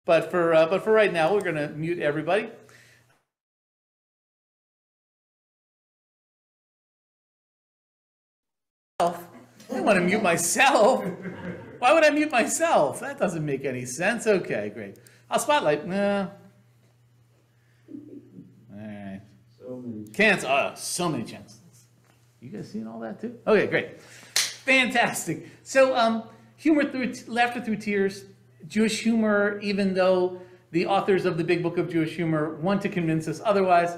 But for right now, we're going to mute everybody. I don't want to mute myself. Why would I mute myself? That doesn't make any sense. Okay, great. I'll spotlight. No. All right. So many chances. You guys seeing all that too? Okay, great. Fantastic. So laughter through tears, Jewish humor, even though the authors of the Big Book of Jewish Humor want to convince us otherwise,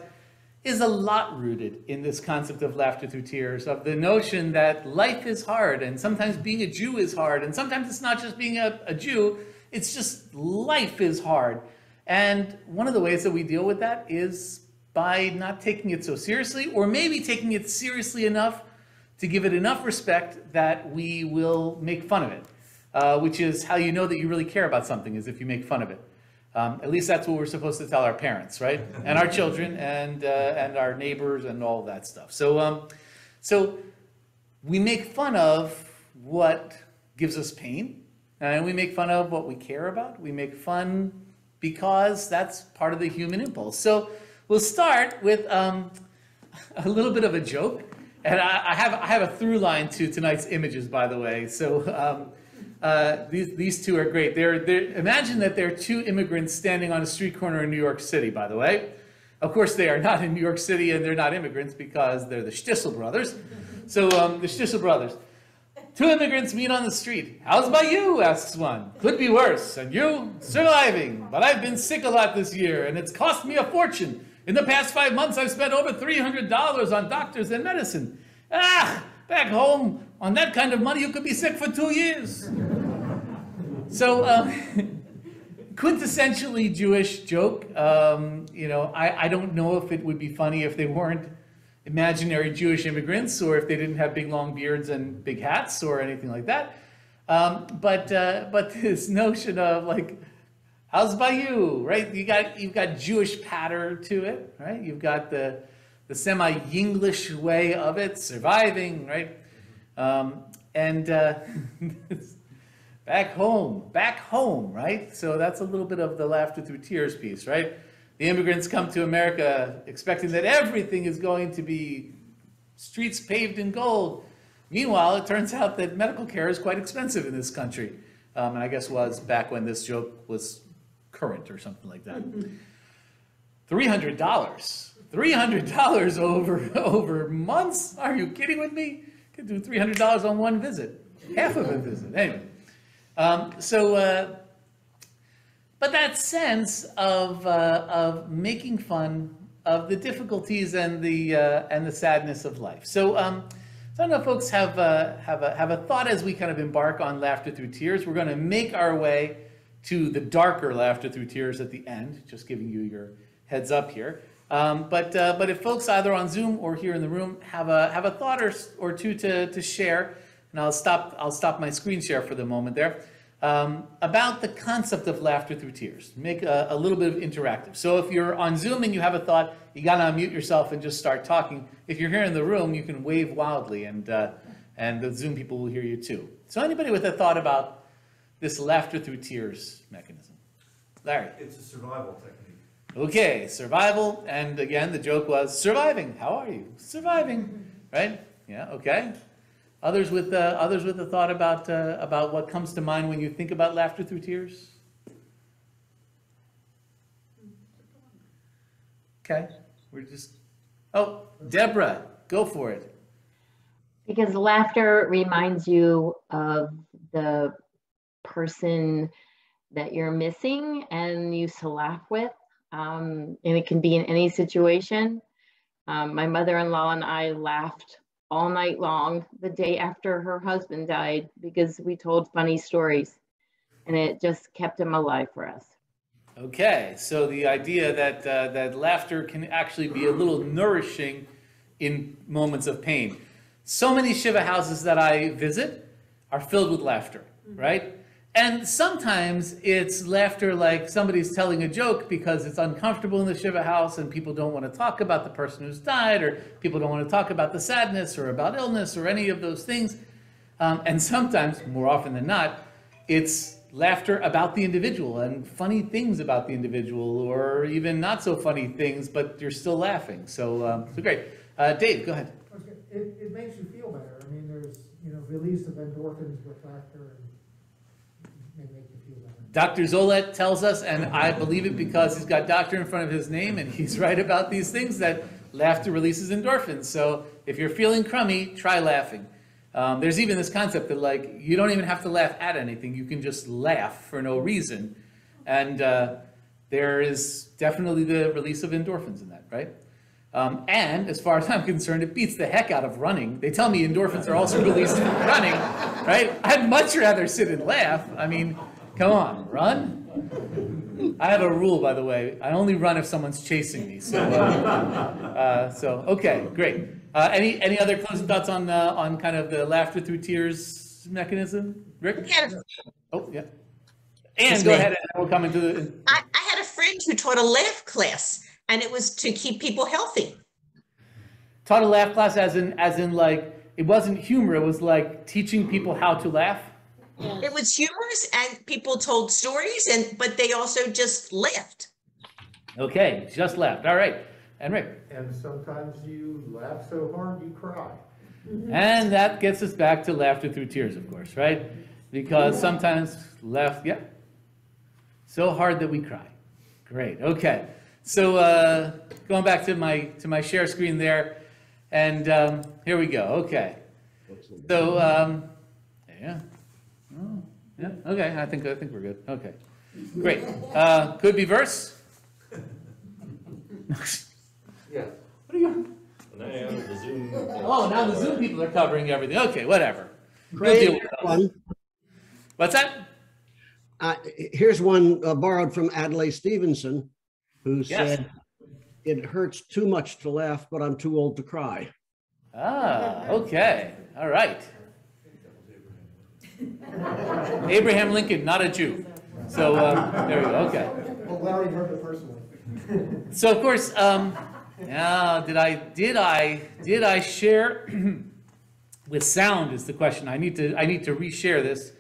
is a lot rooted in this concept of laughter through tears, of the notion that life is hard, and sometimes being a Jew is hard, and sometimes it's not just being a Jew, it's just life is hard. And one of the ways that we deal with that is by not taking it so seriously, or maybe taking it seriously enough to give it enough respect that we will make fun of it, which is how you know that you really care about something, is if you make fun of it. At least that's what we're supposed to tell our parents, right? And our children, and our neighbors, and all that stuff. So, so we make fun of what gives us pain, and we make fun of what we care about. We make fun because that's part of the human impulse. So we'll start with a little bit of a joke, and I have a through line to tonight's images, by the way. So. These two are great. Imagine that there are two immigrants standing on a street corner in New York City, by the way. Of course, they are not in New York City, and they're not immigrants because they're the Stissel brothers. So the Stissel brothers. Two immigrants meet on the street. "How's by you?" asks one. "Could be worse. And you?" "Surviving. But I've been sick a lot this year, and it's cost me a fortune. In the past 5 months, I've spent over $300 on doctors and medicine. Ah, back home, on that kind of money, you could be sick for 2 years." So, quintessentially Jewish joke. I don't know if it would be funny if they weren't imaginary Jewish immigrants, or if they didn't have big long beards and big hats or anything like that. But this notion of like, "How's by you?" Right? You've got Jewish patter to it, right? You've got the semi-English way of it, surviving, right? Back home, right? So that's a little bit of the laughter through tears piece, right? The immigrants come to America expecting that everything is going to be streets paved in gold. Meanwhile, it turns out that medical care is quite expensive in this country. And I guess was back when this joke was current or something like that. $300. $300 over months? Are you kidding with me? Could do $300 on one visit, half of a visit. Anyway, but that sense of making fun of the difficulties and the sadness of life. So, I don't know if folks have a thought as we kind of embark on laughter through tears. We're going to make our way to the darker laughter through tears at the end. Just giving you your heads up here. But if folks either on Zoom or here in the room have a thought or two to share, and I'll stop my screen share for the moment there, about the concept of laughter through tears. Make a little bit of interactive. So if you're on Zoom and you have a thought, you gotta unmute yourself and just start talking. If you're here in the room, you can wave wildly, and the Zoom people will hear you too. So anybody with a thought about this laughter through tears mechanism? Larry. It's a survival technique. Okay, survival, and again, the joke was surviving. How are you? Surviving, right? Yeah, okay. Others with a thought about what comes to mind when you think about laughter through tears? Okay, Deborah, go for it. Because laughter reminds you of the person that you're missing and you used to laugh with. And it can be in any situation. My mother-in-law and I laughed all night long the day after her husband died because we told funny stories, and it just kept him alive for us. Okay, so the idea that laughter can actually be a little nourishing in moments of pain. So many Shiva houses that I visit are filled with laughter, right? And sometimes it's laughter like somebody's telling a joke because it's uncomfortable in the Shiva house and people don't want to talk about the person who's died, or people don't want to talk about the sadness or about illness or any of those things. And sometimes, more often than not, it's laughter about the individual and funny things about the individual, or even not so funny things, but you're still laughing. So, so great. Dave, go ahead. Okay. It makes you feel better. I mean, there's, release of endorphins with laughter, and they make you feel better. Dr. Zolet tells us, and I believe it because he's got doctor in front of his name, and he's right about these things, that laughter releases endorphins. So if you're feeling crummy, try laughing. There's even this concept that, like, you don't even have to laugh at anything. You can just laugh for no reason. And there is definitely the release of endorphins in that, right? And as far as I'm concerned, it beats the heck out of running. They tell me endorphins are also released in running, right? I'd much rather sit and laugh. I mean, come on, run? I have a rule, by the way. I only run if someone's chasing me. So, okay, great. Any other closing thoughts on kind of the laughter through tears mechanism, Rick? Oh, yeah. And go ahead, and we'll come into the. I had a friend who taught a laugh class, and it was to keep people healthy. Taught a laugh class as in like, it wasn't humor, it was like teaching people how to laugh? It was humorous, and people told stories, but they also just laughed. Okay, just laughed. All right. And Rick? And sometimes you laugh so hard you cry. And that gets us back to laughter through tears, of course, right? Because sometimes so hard that we cry. Great, okay. So going back to my share screen there, and here we go, okay. So, yeah. Oh, yeah, okay, I think we're good, okay. Great, could be verse? Yes. What are you? Oh, now the Zoom people are covering everything. Okay, whatever. We'll deal with those. What's that? Here's one borrowed from Adlai Stevenson, who said, "It hurts too much to laugh, but I'm too old to cry." Ah, okay. All right. Abraham Lincoln, not a Jew. So there we go. Okay. Well, Larry heard the first one. So of course, now did I share with sound is the question. I need to reshare this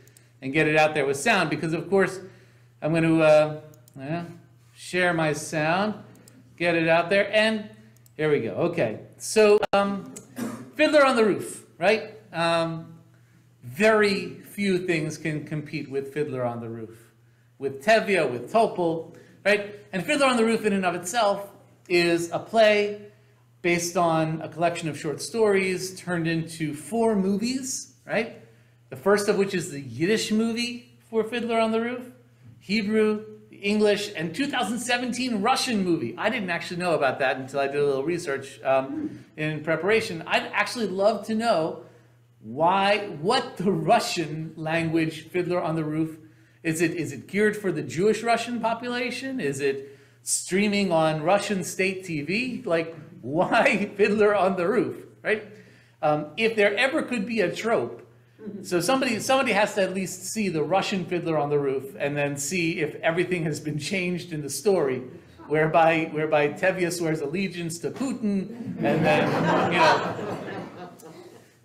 and get it out there with sound, because of course I'm going to share my sound, get it out there, and here we go. Okay, so Fiddler on the Roof, right? Very few things can compete with Fiddler on the Roof, with Tevye, with Topol, right? And Fiddler on the Roof in and of itself is a play based on a collection of short stories turned into 4 movies, right? The first of which is the Yiddish movie for Fiddler on the Roof, Hebrew, English, and 2017 Russian movie. I didn't actually know about that until I did a little research in preparation. I'd actually love to know what the Russian language Fiddler on the Roof, is it geared for the Jewish Russian population? Is it streaming on Russian state TV? Like, why Fiddler on the Roof, right? If there ever could be a trope, so somebody has to at least see the Russian Fiddler on the Roof and then see if everything has been changed in the story, whereby Tevye swears allegiance to Putin, and then,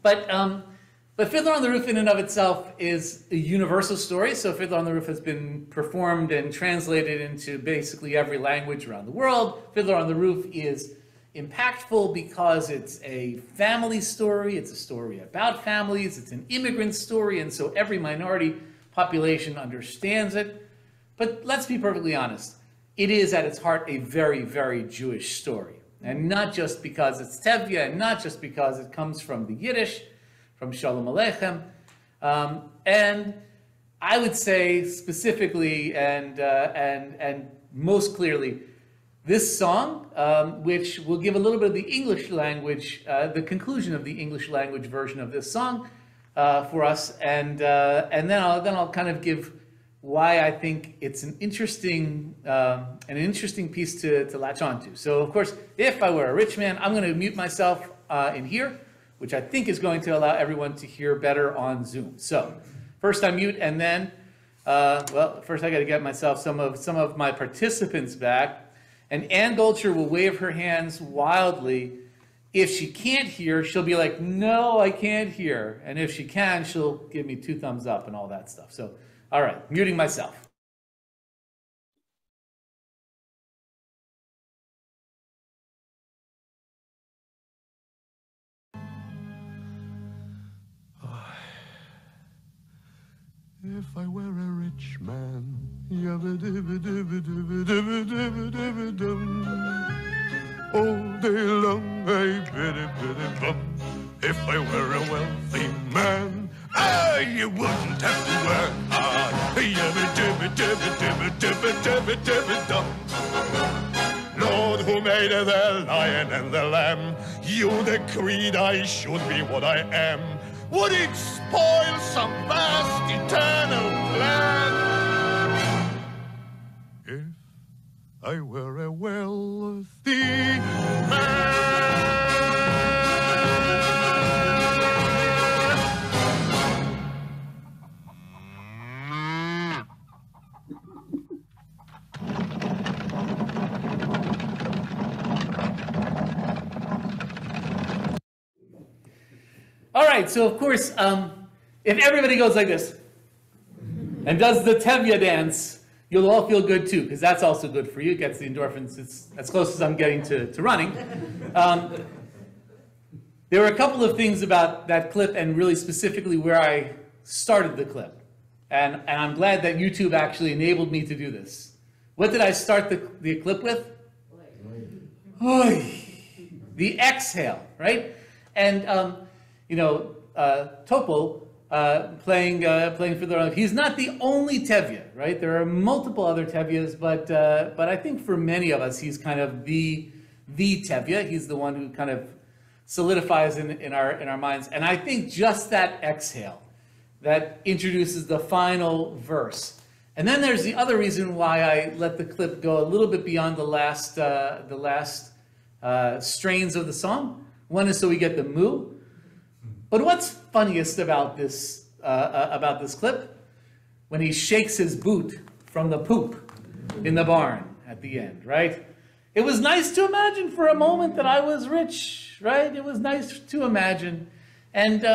But Fiddler on the Roof in and of itself is a universal story. So Fiddler on the Roof has been performed and translated into basically every language around the world. Fiddler on the Roof is impactful because it's a family story. It's a story about families. It's an immigrant story. And so every minority population understands it. But let's be perfectly honest. It is at its heart a very, very Jewish story. And not just because it's Tevye, and not just because it comes from the Yiddish, from Shalom Aleichem. And I would say specifically and most clearly, this song, which will give a little bit of the English language, the conclusion of the English language version of this song for us, and then I'll kind of give why I think it's an interesting piece to latch onto. So of course, if I were a rich man, I'm going to mute myself in here, which I think is going to allow everyone to hear better on Zoom. So first I mute, and then, first I got to get myself some of my participants back. And Ann Dolcher will wave her hands wildly. If she can't hear, she'll be like, "No, I can't hear." And if she can, she'll give me 2 thumbs up and all that stuff. So All right, muting myself. If I were a rich man, all day long I biddy-biddy-bum. If I were a wealthy man, you wouldn't have to work hard. Yabba-dibba-dibba-dibba-dibba-dibba-dibba-dum. Lord, who made the lion and the lamb, you decreed I should be what I am. Would it spoil some vast eternal plan? If I were a wealthy man. All right, so of course, if everybody goes like this and does the Tevye dance, you'll all feel good too, because that's also good for you. It gets the endorphins. It's as close as I'm getting to running. There were a couple of things about that clip, and really specifically where I started the clip. And I'm glad that YouTube actually enabled me to do this. What did I start the clip with? Oy. The exhale, right? And Topol playing for the. He's not the only Tevye, right? There are multiple other Tevyes, but I think for many of us, he's kind of the Tevye. He's the one who kind of solidifies in our minds. And I think just that exhale that introduces the final verse. And then there's the other reason why I let the clip go a little bit beyond the last strains of the song. One is so we get the moo. But what's funniest about this clip? When he shakes his boot from the poop in the barn at the end, right? It was nice to imagine for a moment that I was rich, right? It was nice to imagine. And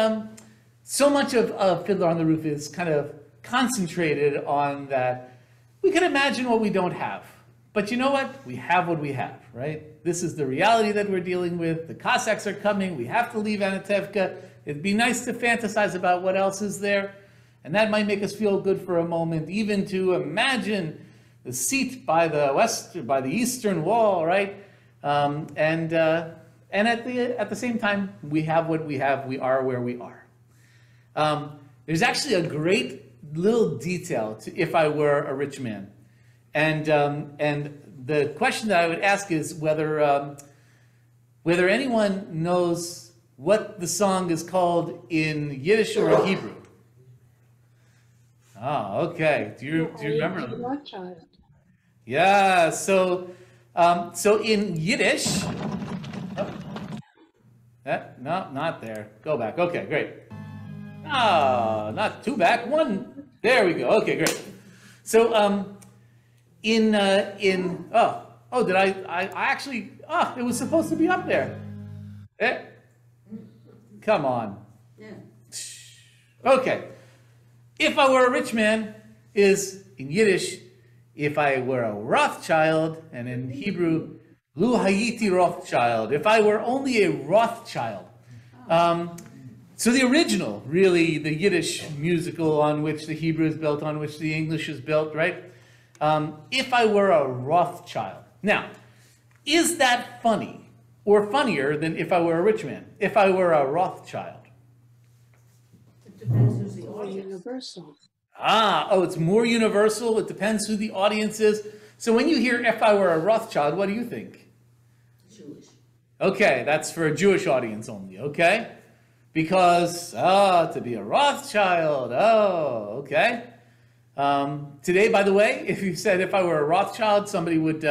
so much of Fiddler on the Roof is kind of concentrated on that. We can imagine what we don't have. But you know what? We have what we have, right? This is the reality that we're dealing with. The Cossacks are coming. We have to leave Anatevka. It'd be nice to fantasize about what else is there. And that might make us feel good for a moment, even to imagine the seat by the eastern wall, right? And at the same time, we have what we have. We are where we are. There's actually a great little detail to "If I Were a Rich Man," and the question that I would ask is whether anyone knows what the song is called in Yiddish or in Hebrew. Oh, okay. Do you remember? Rothschild. Yeah. So in Yiddish. No, not there. Go back. Okay, great. Ah, not two back. One. There we go. Okay, great. So did I actually? It was supposed to be up there. Come on. Yeah. Okay. If I were a rich man is in Yiddish, if I were a Rothschild, and in Hebrew, Lu Hayiti Rothschild. If I were only a Rothschild. So the original, really, the Yiddish musical on which the Hebrew is built, on which the English is built, right? If I were a Rothschild. Now, is that funny? Or funnier than if I were a rich man, if I were a Rothschild? It depends who's the audience. Universal. It's more universal. It depends who the audience is. So when you hear "If I Were a Rothschild," what do you think? Jewish. Okay, that's for a Jewish audience only, okay? Because, to be a Rothschild, okay. Today, by the way, if you said "If I Were a Rothschild," somebody would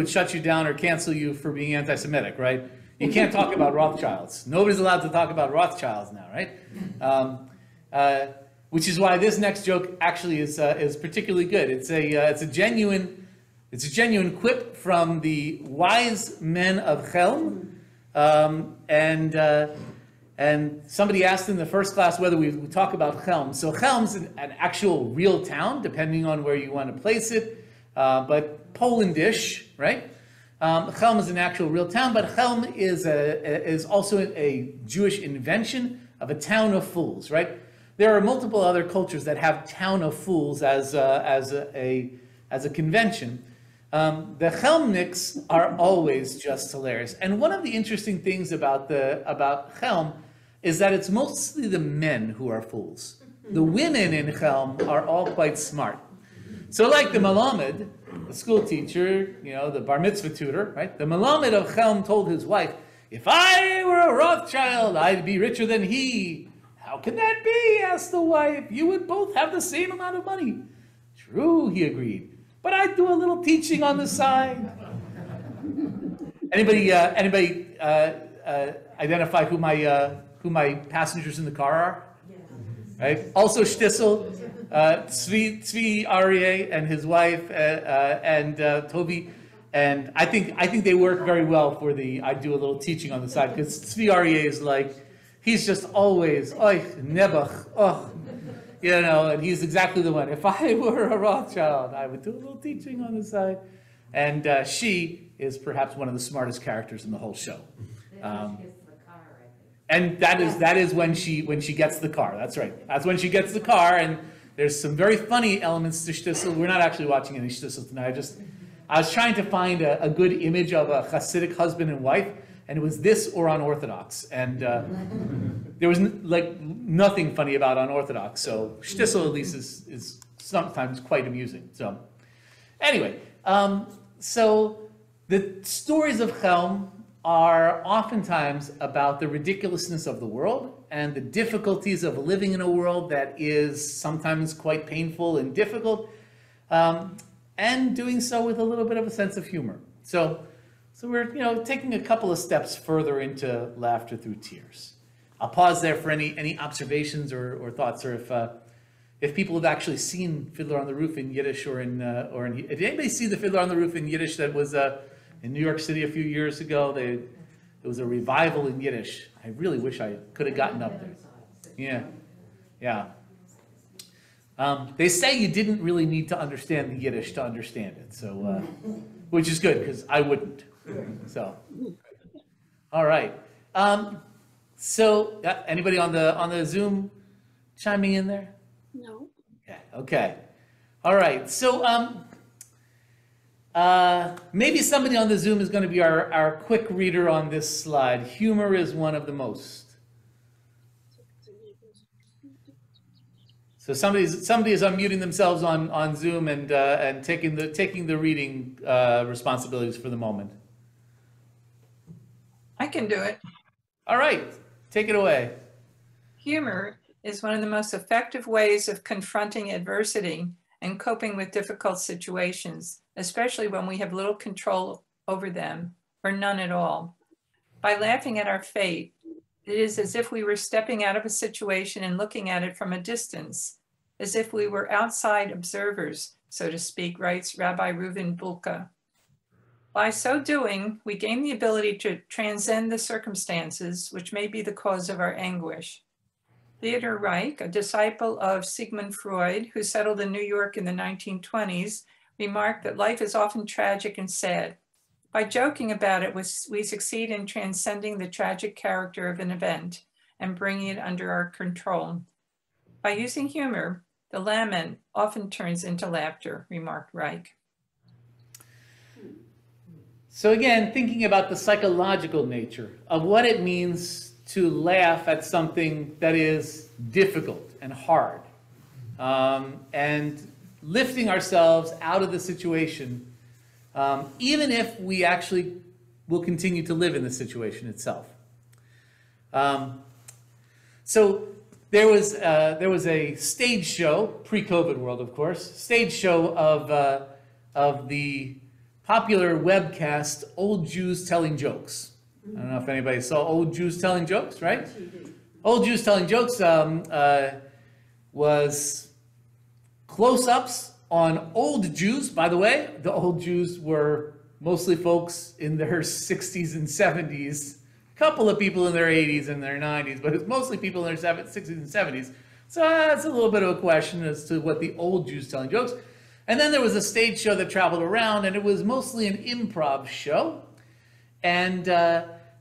shut you down or cancel you for being anti-Semitic, right? You can't talk about Rothschilds. Nobody's allowed to talk about Rothschilds now, right? Which is why this next joke actually is particularly good. It's a genuine quip from the wise men of Chelm, and And somebody asked in the first class whether we would talk about Chelm. So Chelm's an actual real town, depending on where you want to place it, but Polandish, right? Chelm is an actual real town, but Chelm is also a Jewish invention of a town of fools, right? There are multiple other cultures that have town of fools as a convention. The Chelmniks are always just hilarious. And one of the interesting things about Chelm is that it's mostly the men who are fools. The women in Chelm are all quite smart. So like the Melamed, the school teacher, the bar mitzvah tutor, right? The Melamed of Chelm told his wife, "If I were a Rothschild, I'd be richer than he." "How can that be?" asked the wife. "You would both have the same amount of money." "True," he agreed, "but I'd do a little teaching on the side." Anybody identify who my passengers in the car are? Right? Also Shtisel, Tzvi Aryeh and his wife, and Toby, and I think they work very well for the "I do a little teaching on the side," because Tzvi Aryeh is like, he's just always Nebuch, and he's exactly the one. "If I were a Rothschild, I would do a little teaching on the side." And she is perhaps one of the smartest characters in the whole show. And that is when she gets the car. That's right. That's when she gets the car, and there's some very funny elements to Shtisel. We're not actually watching any Shtisel tonight. I was trying to find a good image of a Hasidic husband and wife, and it was this or Unorthodox. And there was nothing funny about Unorthodox. So Shtisel at least is sometimes quite amusing. So anyway, so the stories of Chelm are oftentimes about the ridiculousness of the world and the difficulties of living in a world that is sometimes quite painful and difficult, and doing so with a little bit of a sense of humor. So we're taking a couple of steps further into laughter through tears. I'll pause there for any observations or thoughts, or if people have actually seen Fiddler on the Roof in Yiddish or in did anybody see the Fiddler on the Roof in Yiddish that was in New York City a few years ago? There was a revival in Yiddish. I really wish I could have gotten up there. Yeah. They say you didn't really need to understand the Yiddish to understand it, so which is good because I wouldn't. So, all right. So anybody on the Zoom chiming in there? No. Okay. All right. So maybe somebody on the Zoom is going to be our quick reader on this slide. Humor is one of the most. So somebody is unmuting themselves on Zoom and taking the reading responsibilities for the moment. I can do it. All right, take it away. Humor is one of the most effective ways of confronting adversity and coping with difficult situations, especially when we have little control over them or none at all. By laughing at our fate, it is as if we were stepping out of a situation and looking at it from a distance, as if we were outside observers, so to speak, writes Rabbi Reuven Bulka. By so doing, we gain the ability to transcend the circumstances which may be the cause of our anguish. Theodor Reich, a disciple of Sigmund Freud, who settled in New York in the 1920s, remarked that life is often tragic and sad. By joking about it, we succeed in transcending the tragic character of an event and bringing it under our control. By using humor, the lament often turns into laughter, remarked Reich. So again, thinking about the psychological nature of what it means to laugh at something that is difficult and hard, and lifting ourselves out of the situation, even if we actually will continue to live in the situation itself. So there was a stage show, pre-COVID world, of course, stage show of the popular webcast Old Jews Telling Jokes. I don't know if anybody saw Old Jews Telling Jokes, right? Old Jews Telling Jokes was close-ups on old Jews. By the way, the old Jews were mostly folks in their 60s and 70s, couple of people in their 80s and their 90s, but it's mostly people in their 60s and 70s. So that's a little bit of a question as to what the old Jews telling jokes. And then there was a stage show that traveled around, and it was mostly an improv show. And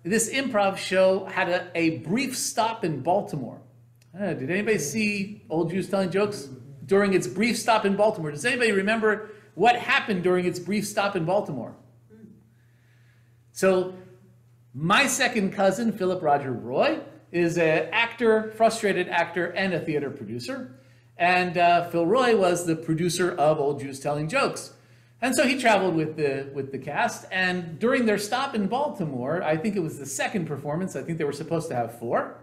this improv show had a brief stop in Baltimore. Did anybody see old Jews telling jokes during its brief stop in Baltimore? Does anybody remember what happened during its brief stop in Baltimore? So my second cousin, Philip Roger Roy, is an actor, frustrated actor, and a theater producer. And Phil Roy was the producer of Old Jews Telling Jokes. And so he traveled with the cast, and during their stop in Baltimore, I think it was the second performance, I think they were supposed to have 4.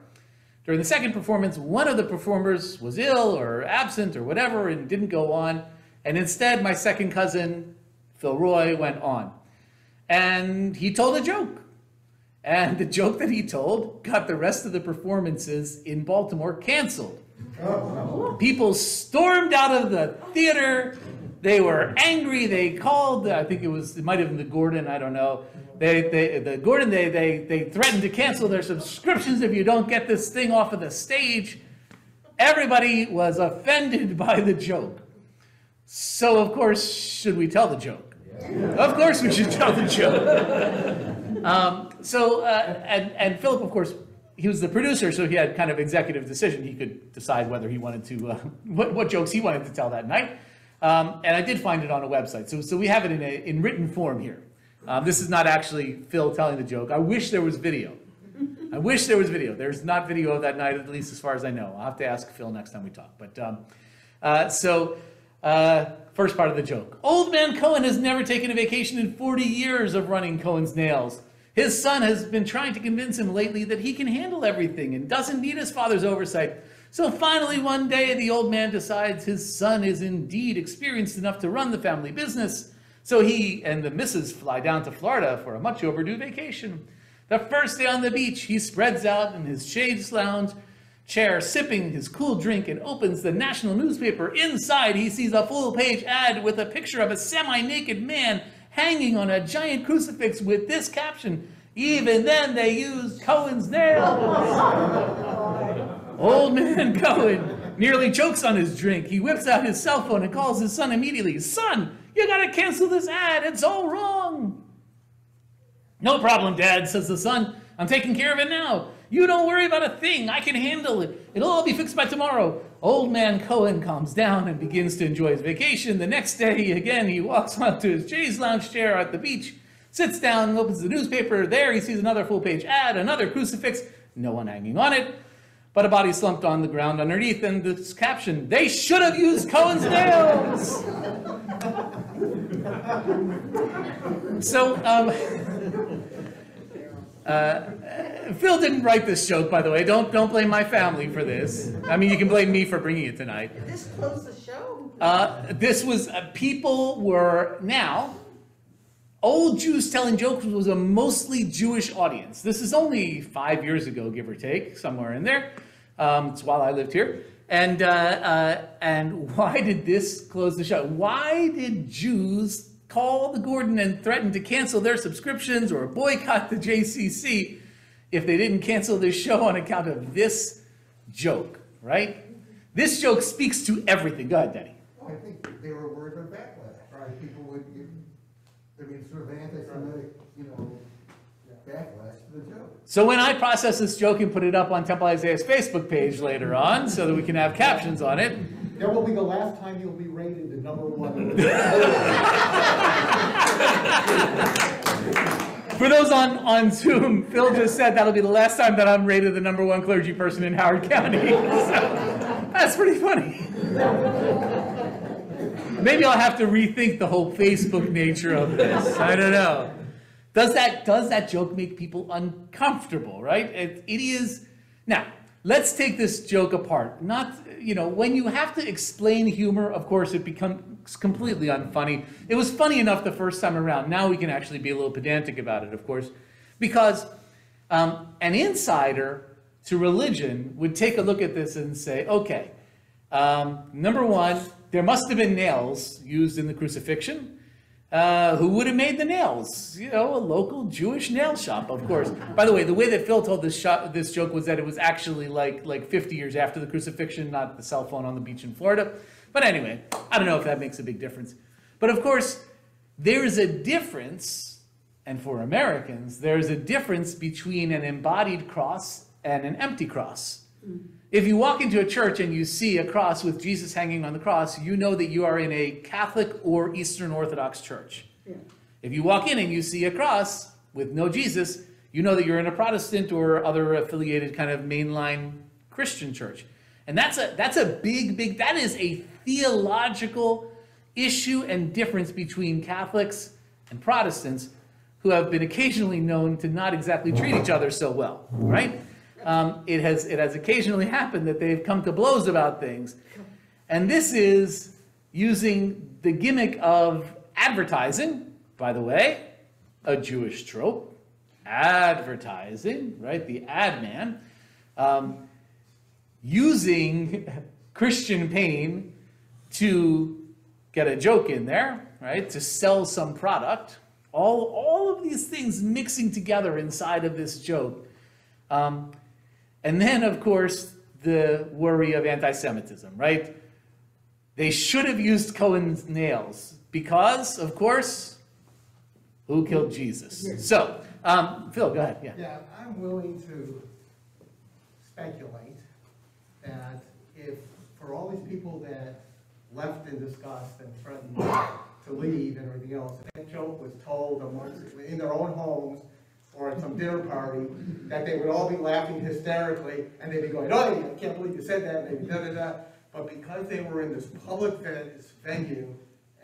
During the second performance, one of the performers was ill or absent or whatever and didn't go on. And instead, my second cousin, Phil Roy, went on. And he told a joke. And the joke that he told got the rest of the performances in Baltimore canceled. People stormed out of the theater. They were angry. They called, I think it might have been the Gordon, I don't know. They threatened to cancel their subscriptions if you don't get this thing off of the stage. Everybody was offended by the joke. So, of course, should we tell the joke? Of course we should tell the joke. And Philip, of course, he was the producer, so he had kind of executive decision. He could decide whether he wanted to, what jokes he wanted to tell that night. And I did find it on a website. So we have it in written form here. This is not actually Phil telling the joke. I wish there was video. I wish there was video. There's not video of that night, at least as far as I know. I'll have to ask Phil next time we talk. But first part of the joke. Old man Cohen has never taken a vacation in 40 years of running Cohen's Nails. His son has been trying to convince him lately that he can handle everything and doesn't need his father's oversight. So finally one day the old man decides his son is indeed experienced enough to run the family business. So he and the missus fly down to Florida for a much overdue vacation. The first day on the beach, he spreads out in his shades lounge chair, sipping his cool drink, and opens the national newspaper. Inside, he sees a full-page ad with a picture of a semi-naked man hanging on a giant crucifix with this caption, "Even then they used Cohen's nails." Old man Cohen nearly chokes on his drink. He whips out his cell phone and calls his son immediately. "Son, you gotta cancel this ad. It's all wrong." "No problem, Dad," says the son. "I'm taking care of it now. You don't worry about a thing. I can handle it. It'll all be fixed by tomorrow." Old man Cohen calms down and begins to enjoy his vacation. The next day, again, he walks out to his chaise lounge chair at the beach, sits down and opens the newspaper. There he sees another full-page ad, another crucifix, no one hanging on it, but a body slumped on the ground underneath, and this caption, "They should have used Cohen's nails." So, Phil didn't write this joke, by the way. Don't blame my family for this. I mean, you can blame me for bringing it tonight. This closed the show. This was, people were, now, Old Jews Telling Jokes was a mostly Jewish audience. This is only 5 years ago, give or take, somewhere in there. It's while I lived here. And why did this close the show? Why did Jews call the Gordon and threaten to cancel their subscriptions or boycott the JCC if they didn't cancel this show on account of this joke, right? This joke speaks to everything. Go ahead, Danny. I think they were worried about backlash, right? People would give, sort of anti-Semitic, backlash to the joke. So when I process this joke and put it up on Temple Isaiah's Facebook page later on so that we can have captions on it, That will be the last time you'll be rated the #1. For those on Zoom, Phil just said that'll be the last time that I'm rated the #1 clergy person in Howard County. So, that's pretty funny. Maybe I'll have to rethink the whole Facebook nature of this. I don't know. Does that joke make people uncomfortable, right? It is. Now, let's take this joke apart. Not, when you have to explain humor, of course, it becomes completely unfunny. It was funny enough the first time around. Now we can actually be a little pedantic about it, of course, because an insider to religion would take a look at this and say, okay, number one, there must have been nails used in the crucifixion. Who would have made the nails? You know, a local Jewish nail shop, of course. By the way, the way that Phil told this joke was that it was actually like 50 years after the crucifixion, not the cell phone on the beach in Florida. But anyway, I don't know if that makes a big difference. But of course, there is a difference, and for Americans, there's a difference between an embodied cross and an empty cross. If you walk into a church and you see a cross with Jesus hanging on the cross, you know that you are in a Catholic or Eastern Orthodox church. Yeah. If you walk in and you see a cross with no Jesus, you know that you're in a Protestant or other affiliated kind of mainline Christian church. And that's a big, that is a theological issue and difference between Catholics and Protestants, who have been occasionally known to not exactly treat each other so well, right? It has occasionally happened that they've come to blows about things. And this is using the gimmick of advertising, by the way, a Jewish trope, advertising, right? The ad man, using Christian pain to get a joke in there, right? To sell some product. All of these things mixing together inside of this joke. And then, of course, the worry of anti-Semitism, right? They should have used Cohen's nails because, of course, who killed Jesus? So, Phil, go ahead. Yeah. Yeah, I'm willing to speculate that if, for all these people that left in disgust and threatened to leave and everything else, that joke was told in their own homes or at some dinner party, that they would all be laughing hysterically, and they'd be going, oh, I can't believe you said that, maybe da-da-da. But because they were in this public venue,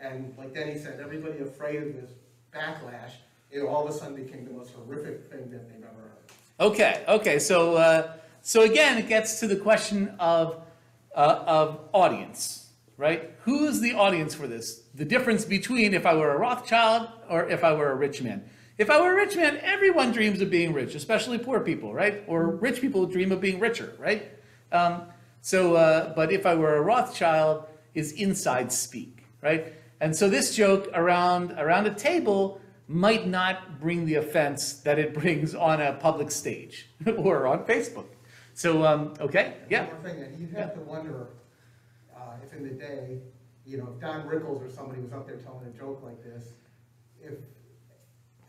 and like Denny said, everybody afraid of this backlash, it all of a sudden became the most horrific thing that they've ever heard. Okay, so again, it gets to the question of audience, right? Who's the audience for this? The difference between if I were a Rothschild or if I were a rich man. If I were a rich man, everyone dreams of being rich, especially poor people, right? Or rich people dream of being richer, right? But if I were a Rothschild, is inside speak, right? And so this joke around a table might not bring the offense that it brings on a public stage or on Facebook. So, okay, yeah. One more thing, that you'd have to wonder if in the day, you know, if Don Rickles or somebody was up there telling a joke like this, if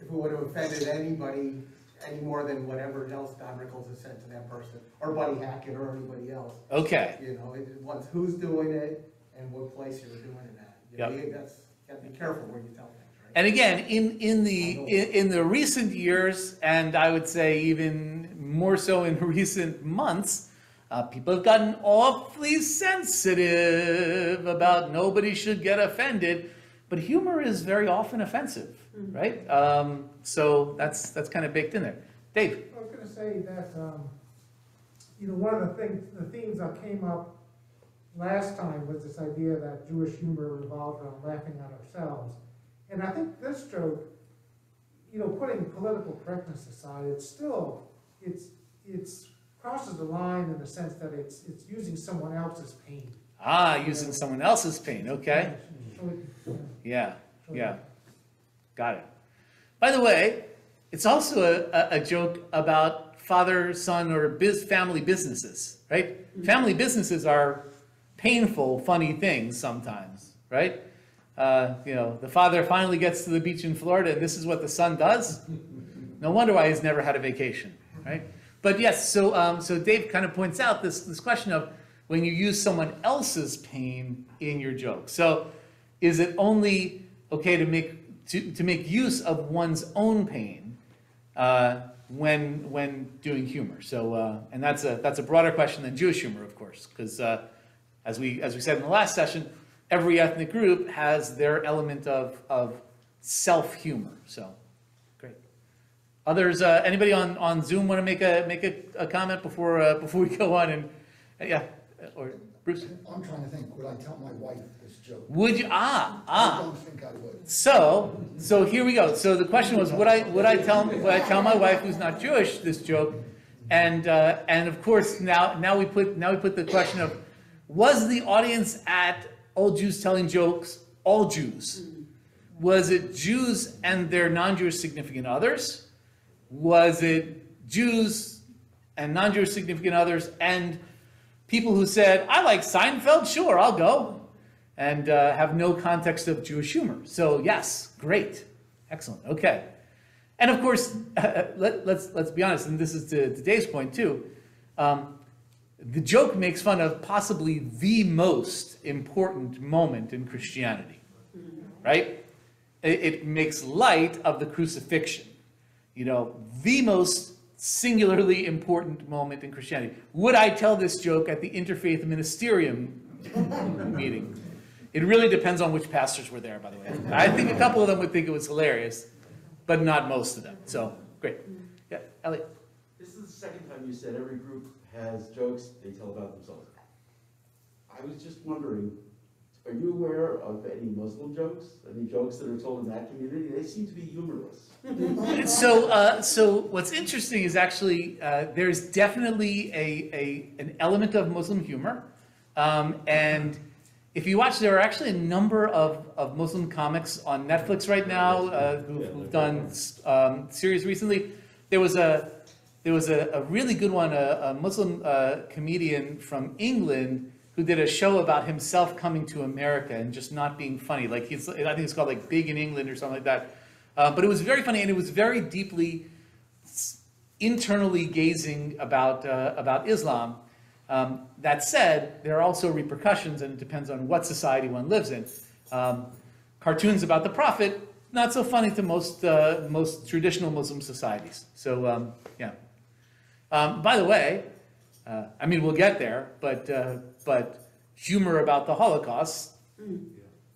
it would have offended anybody any more than whatever else Don Rickles has said to that person, or Buddy Hackett or anybody else. Okay. You know, once who's doing it and what place you're doing it at. You know, that's got to be careful where you tell things, right? And again, in the recent years, and I would say even more so in recent months, people have gotten awfully sensitive about nobody should get offended, but humor is very often offensive, right? So that's kind of baked in there. Dave? I was going to say that, you know, one of the themes that came up last time was this idea that Jewish humor revolved around laughing at ourselves. And I think this joke, you know, putting political correctness aside, it's crosses the line in the sense that it's using someone else's pain. Using someone else's pain, okay. Yeah. Got it. By the way, it's also a joke about father, son, or family businesses, right? Family businesses are painful, funny things sometimes, right? You know, the father finally gets to the beach in Florida, and this is what the son does. No wonder why he's never had a vacation, right? But yes, so Dave kind of points out this question of when you use someone else's pain in your joke. So is it only okay to make use of one's own pain when doing humor? So and that's a broader question than Jewish humor, of course, because as we said in the last session, every ethnic group has their element of self-humor. So great. Others, anybody on Zoom want to make a comment before we go on? And yeah, or Bruce? I'm trying to think, would I tell my wife this joke? Would you? I don't think I would. So here we go. So the question was, would I tell my wife who's not Jewish this joke? And of course now we put the question of, was the audience at All Jews Telling Jokes all Jews? Was it Jews and their non-Jewish significant others? Was it Jews and non-Jewish significant others and people who said, I like Seinfeld, sure, I'll go, and have no context of Jewish humor? So yes, great, excellent, okay. And of course, let's be honest, and this is to Dave's point too, the joke makes fun of possibly the most important moment in Christianity, right? It makes light of the crucifixion, you know, the most singularly important moment in Christianity. Would I tell this joke at the Interfaith Ministerium meeting? It really depends on which pastors were there, by the way. I think a couple of them would think it was hilarious, but not most of them. So, great. Yeah, Elliot. This is the second time you said every group has jokes they tell about themselves. I was just wondering, are you aware of any Muslim jokes? Any jokes that are told in that community? They seem to be humorless. So what's interesting is actually there's definitely an element of Muslim humor, and if you watch, there are actually a number of Muslim comics on Netflix right now who've done series recently. There was a really good one, a Muslim comedian from England who did a show about himself coming to America and just not being funny. Like I think it's called like Big in England or something like that. But it was very funny, and it was very deeply internally gazing about Islam. That said, there are also repercussions, and it depends on what society one lives in. Cartoons about the Prophet, not so funny to most traditional Muslim societies. So yeah. By the way, I mean, we'll get there, but humor about the Holocaust,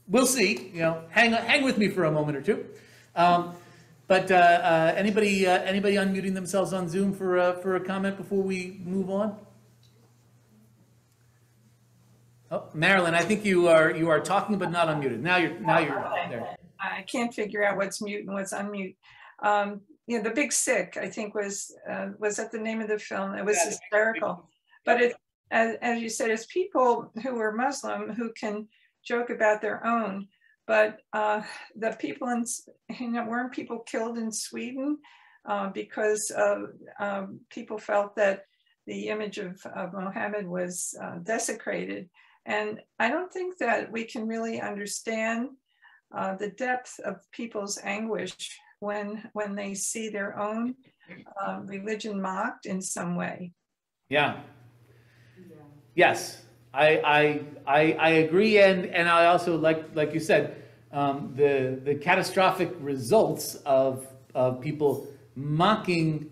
we'll see. You know, hang with me for a moment or two. But anybody unmuting themselves on Zoom for a comment before we move on? Oh, Marilyn, I think you are talking but not unmuted. Now you're there. I can't figure out what's mute and what's unmute. You know, The Big Sick, I think was that the name of the film? It was hysterical. But it, as you said, it's people who are Muslim who can joke about their own. But the people weren't people killed in Sweden because people felt that the image of Muhammad was desecrated. And I don't think that we can really understand the depth of people's anguish when they see their own religion mocked in some way. Yeah. Yes, I agree, and I also like you said, the catastrophic results of people mocking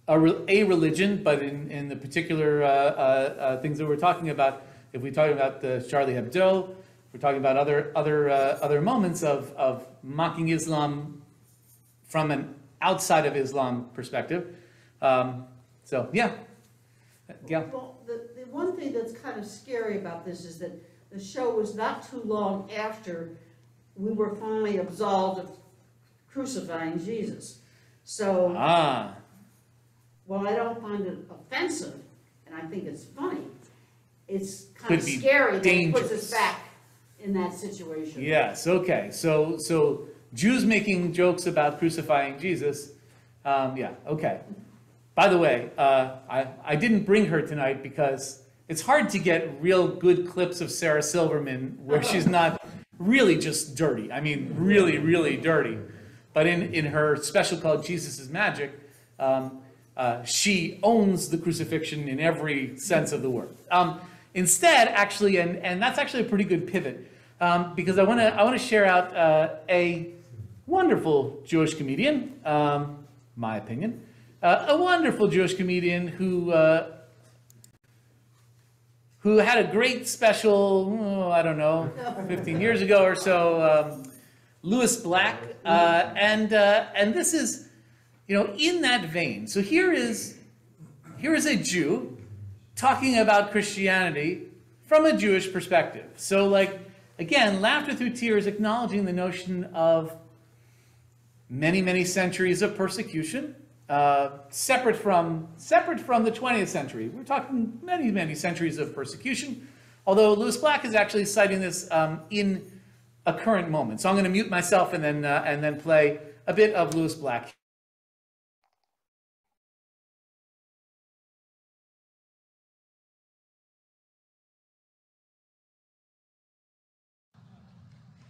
a religion, but in the particular things that we're talking about, if we're talking about the Charlie Hebdo, we're talking about other moments of mocking Islam from an outside of Islam perspective. So yeah. Well, the one thing that's kind of scary about this is that the show was not too long after we were finally absolved of crucifying Jesus. So, while I don't find it offensive, and I think it's funny, it's kind of scary that it puts us back in that situation. Yes, okay. So Jews making jokes about crucifying Jesus, yeah, okay. By the way, I didn't bring her tonight because it's hard to get real good clips of Sarah Silverman where she's not really just dirty. I mean, really, really dirty. But in her special called Jesus is Magic, she owns the crucifixion in every sense of the word. Instead, actually, and that's actually a pretty good pivot, because I want to share out a wonderful Jewish comedian, my opinion, a wonderful Jewish comedian who had a great special, I don't know, 15 years ago or so, Louis Black, and this is, you know, in that vein. So here is a Jew talking about Christianity from a Jewish perspective. So, like, again, laughter through tears, acknowledging the notion of many, many centuries of persecution, separate from the 20th century. We're talking many, many centuries of persecution. Although Louis Black is actually citing this in a current moment. So I'm going to mute myself and then play a bit of Lewis Black.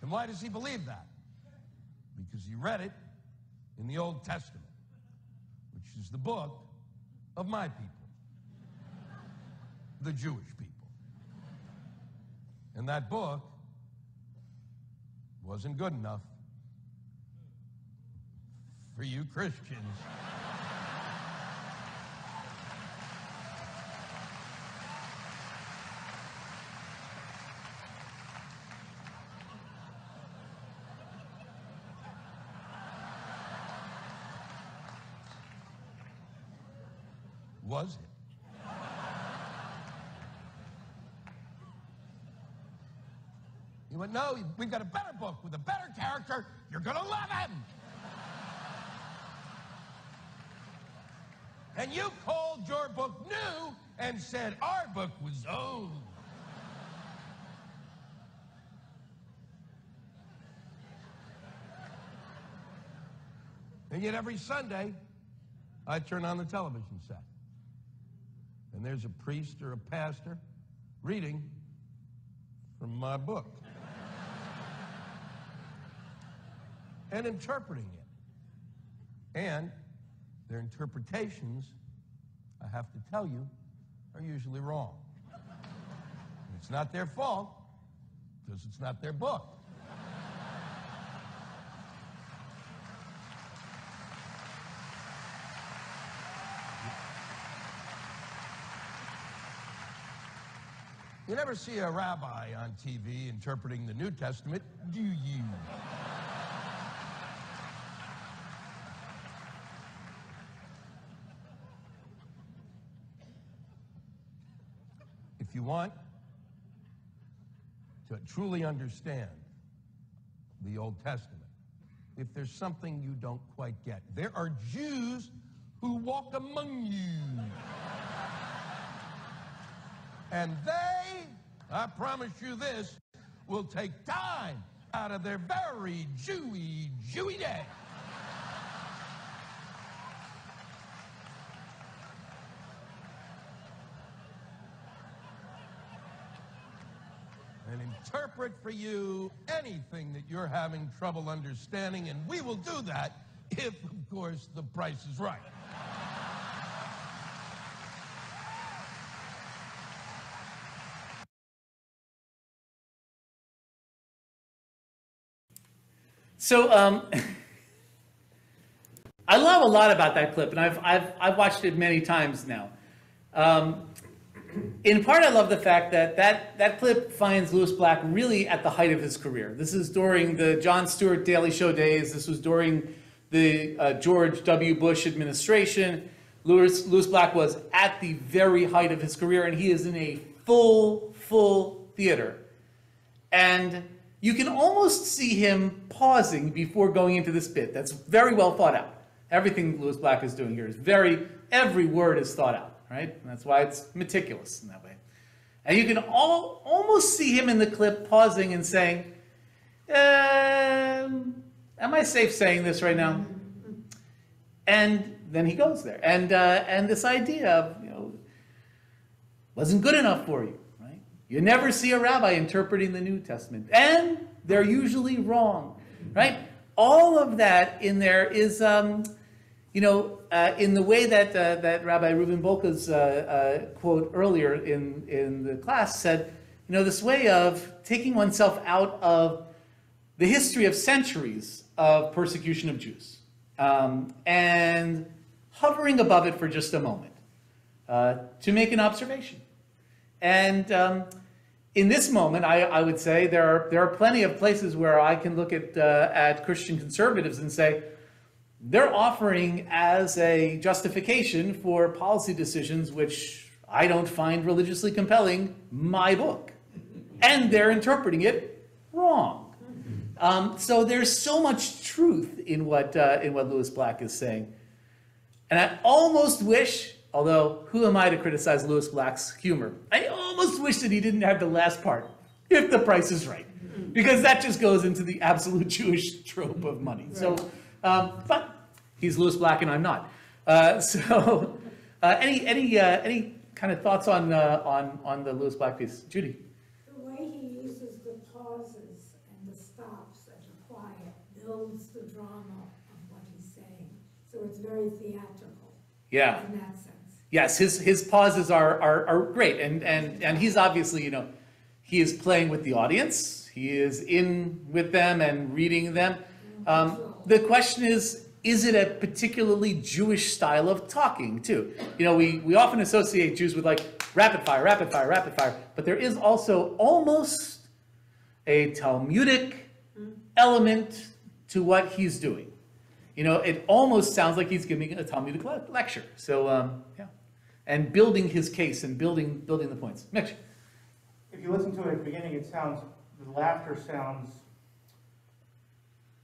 And why does he believe that? Because he read it in the Old Testament, which is the book of my people, the Jewish people. And that book wasn't good enough for you Christians. Was it? He went, no, we've got a better book with a better character. You're going to love him. And you called your book new and said our book was old. And yet every Sunday, I turn on the television set. And there's a priest or a pastor reading from my book and interpreting it. And their interpretations, I have to tell you, are usually wrong. And it's not their fault, because it's not their book. You never see a rabbi on TV interpreting the New Testament, do you? If you want to truly understand the Old Testament, if there's something you don't quite get, there are Jews who walk among you. And they, I promise you this, will take time out of their very Jewy day. And interpret for you anything that you're having trouble understanding, and we will do that if, of course, the price is right. So I love a lot about that clip, and I've watched it many times now. In part, I love the fact that that clip finds Lewis Black really at the height of his career. This is during the Jon Stewart Daily Show days. This was during the George W. Bush administration. Lewis Black was at the very height of his career, and he is in a full theater. And you can almost see him pausing before going into this bit. That's very well thought out. Everything Lewis Black is doing here is every word is thought out, right? And that's why it's meticulous in that way. And you can almost see him in the clip pausing and saying, am I safe saying this right now? And then he goes there. And this idea of, wasn't good enough for you. You never see a rabbi interpreting the New Testament, and they're usually wrong, right? All of that in there is, in the way that Rabbi Reuben Bolka's quote earlier in the class said, this way of taking oneself out of the history of centuries of persecution of Jews and hovering above it for just a moment to make an observation. And in this moment, I would say there are plenty of places where I can look at Christian conservatives and say they're offering as a justification for policy decisions which I don't find religiously compelling my book, and they're interpreting it wrong. So there's so much truth in what Lewis Black is saying, and I almost wish. Although, who am I to criticize Lewis Black's humor? I almost wish that he didn't have the last part. if the price is right, because that just goes into the absolute Jewish trope of money. So, but he's Lewis Black and I'm not. Any kind of thoughts on the Lewis Black piece, Judy? The way he uses the pauses and the stops and the quiet builds the drama of what he's saying. So it's very theatrical. Yeah. In that sense. Yes, his pauses are great, and he's obviously, he is playing with the audience. He is in with them and reading them. The question is it a particularly Jewish style of talking too? We often associate Jews with like rapid fire, rapid fire, rapid fire, but there is also almost a Talmudic element to what he's doing. It almost sounds like he's giving a Talmudic lecture. So, yeah. And building his case and building the points. Mitch. If you listen to it at the beginning, the laughter sounds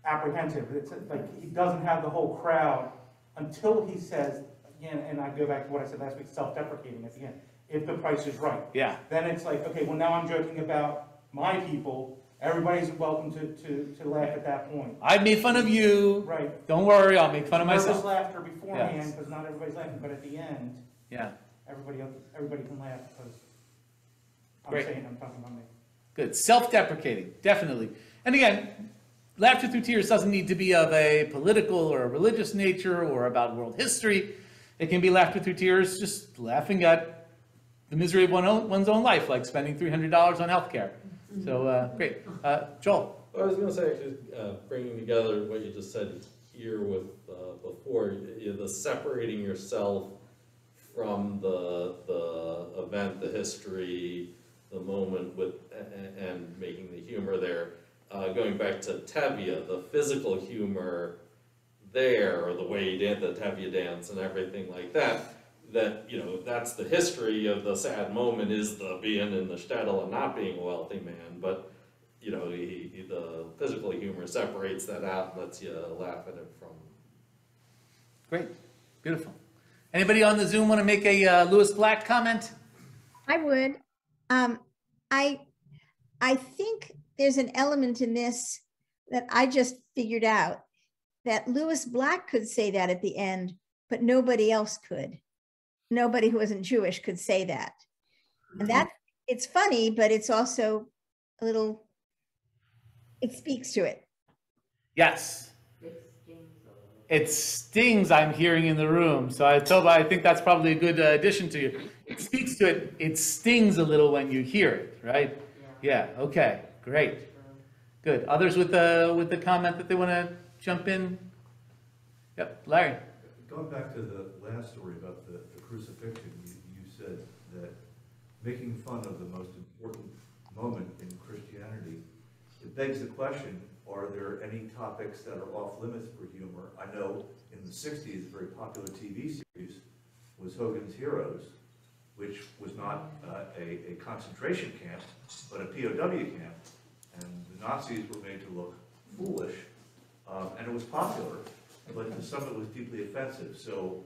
apprehensive. It's like he doesn't have the whole crowd until he says, again, and I go back to what I said last week, self-deprecating at the end, if the price is right. Yeah. Then it's like, okay, well now I'm joking about my people. Everybody's welcome to laugh at that point. I made fun of you. Right. Don't worry, I'll make fun of myself. Nervous laughter beforehand, because not everybody's laughing, but at the end, yeah, everybody can laugh because I'm talking about me. Good. Self-deprecating, definitely. And again, laughter through tears doesn't need to be of a political or a religious nature or about world history. It can be laughter through tears, just laughing at the misery of one's own life, like spending $300 on healthcare. So, great. Joel? I was going to say, actually, bringing together what you just said here with before, the separating yourself from the event, the history, the moment and making the humor there. Going back to Tevye, the physical humor there, or the way he did the Tevye dance and everything like that, that's the history of the sad moment, is the being in the shtetl and not being a wealthy man, but the physical humor separates that out and lets you laugh at it from. Great, beautiful. Anybody on the Zoom want to make a Lewis Black comment? I would. I think there's an element in this that I just figured out, that Lewis Black could say that at the end, but nobody else could. Nobody who wasn't Jewish could say that. And it's funny, but it's also a little, it speaks to it. Yes. It stings, I'm hearing in the room. So Toba, I think that's probably a good addition to you. It speaks to it. It stings a little when you hear it, right? Yeah. Okay. Great. Good. Others with the comment that they want to jump in? Yep. Larry. Going back to the last story about the crucifixion, you said that making fun of the most important moment in Christianity, it begs the question, are there any topics that are off limits for humor? I know in the 60s, a very popular TV series was Hogan's Heroes, which was not a concentration camp, but a POW camp. And the Nazis were made to look foolish, and it was popular, but to some it was deeply offensive. So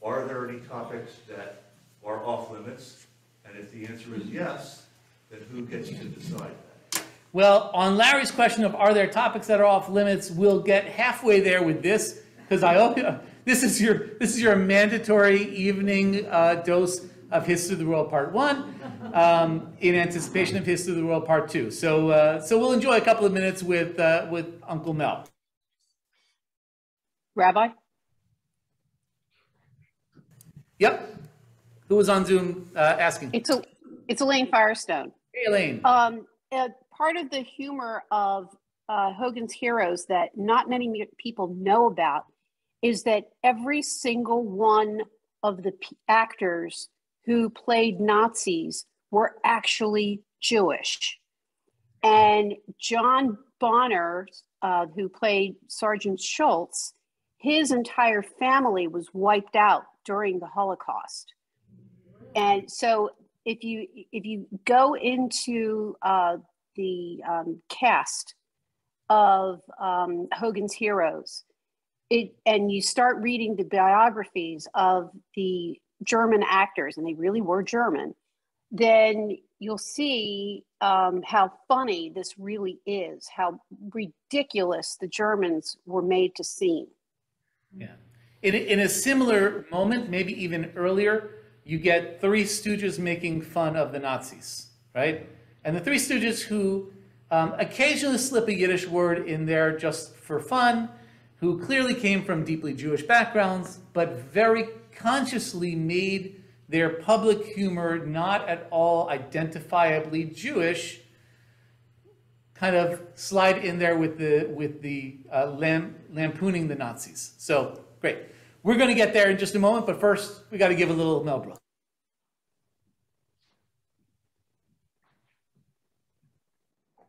are there any topics that are off limits? And if the answer is yes, then who gets to decide that? Well, on Larry's question of are there topics that are off limits, we'll get halfway there with this, because I hope this is your mandatory evening dose of History of the World Part 1 in anticipation of History of the World Part 2. So we'll enjoy a couple of minutes with Uncle Mel. Rabbi? Yep. Who was on Zoom asking? It's Elaine Firestone. Hey, Elaine. Part of the humor of Hogan's Heroes that not many people know about is that every single one of the actors who played Nazis were actually Jewish. And John Bonner, who played Sergeant Schultz, his entire family was wiped out during the Holocaust. And so if you go into the cast of Hogan's Heroes, and you start reading the biographies of the German actors, and they really were German, then you'll see how funny this really is, how ridiculous the Germans were made to seem. Yeah. In a similar moment, maybe even earlier, you get Three Stooges making fun of the Nazis, right? And the Three Stooges who occasionally slip a Yiddish word in there just for fun, who clearly came from deeply Jewish backgrounds, but very consciously made their public humor not at all identifiably Jewish, kind of slide in there with the lampooning the Nazis. So great. We're going to get there in just a moment, but first we got to give a little Mel Brooks.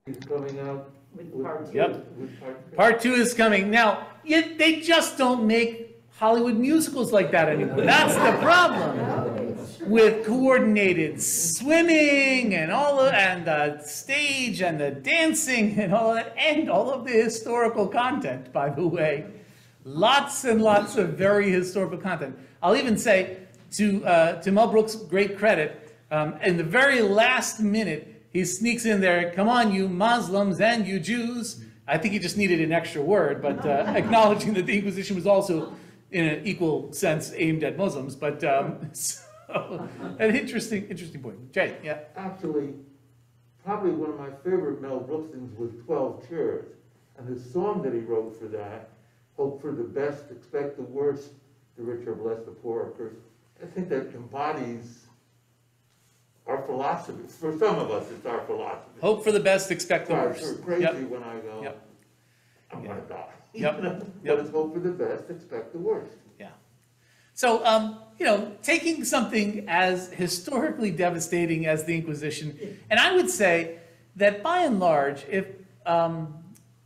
He's coming out with part 2. Yep. Part 2 is coming. Now, they just don't make Hollywood musicals like that anymore. That's the problem. With coordinated swimming and and the stage and the dancing and all that, and all of the historical content, by the way. Lots and lots of very historical content. I'll even say, to Mel Brooks' great credit, in the very last minute, he sneaks in there, come on, you Muslims and you Jews. I think he just needed an extra word, but acknowledging that the Inquisition was also, in an equal sense, aimed at Muslims. But so, an interesting point. Jay, yeah? Actually, probably one of my favorite Mel Brooks things was 12 Chairs. And the song that he wrote for that, Hope for the best, expect the worst, the rich are blessed, the poor are cursed. I think that embodies our philosophy. For some of us, it's our philosophy. Hope for the best, expect the worst. It's crazy when I go, I'm going to die. Yep. But it's hope for the best, expect the worst. Yeah. So, taking something as historically devastating as the Inquisition, and I would say that by and large,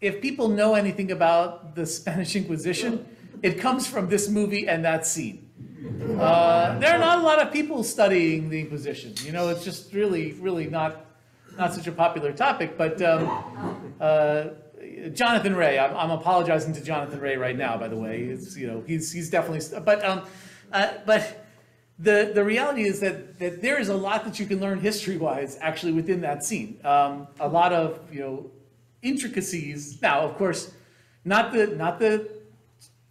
if people know anything about the Spanish Inquisition, it comes from this movie and that scene. There are not a lot of people studying the Inquisition. It's just really not such a popular topic. But Jonathan Ray, I'm apologizing to Jonathan Ray right now, by the way. It's, he's definitely, but the reality is that there is a lot that you can learn history-wise actually within that scene. A lot of intricacies. Now, of course, not the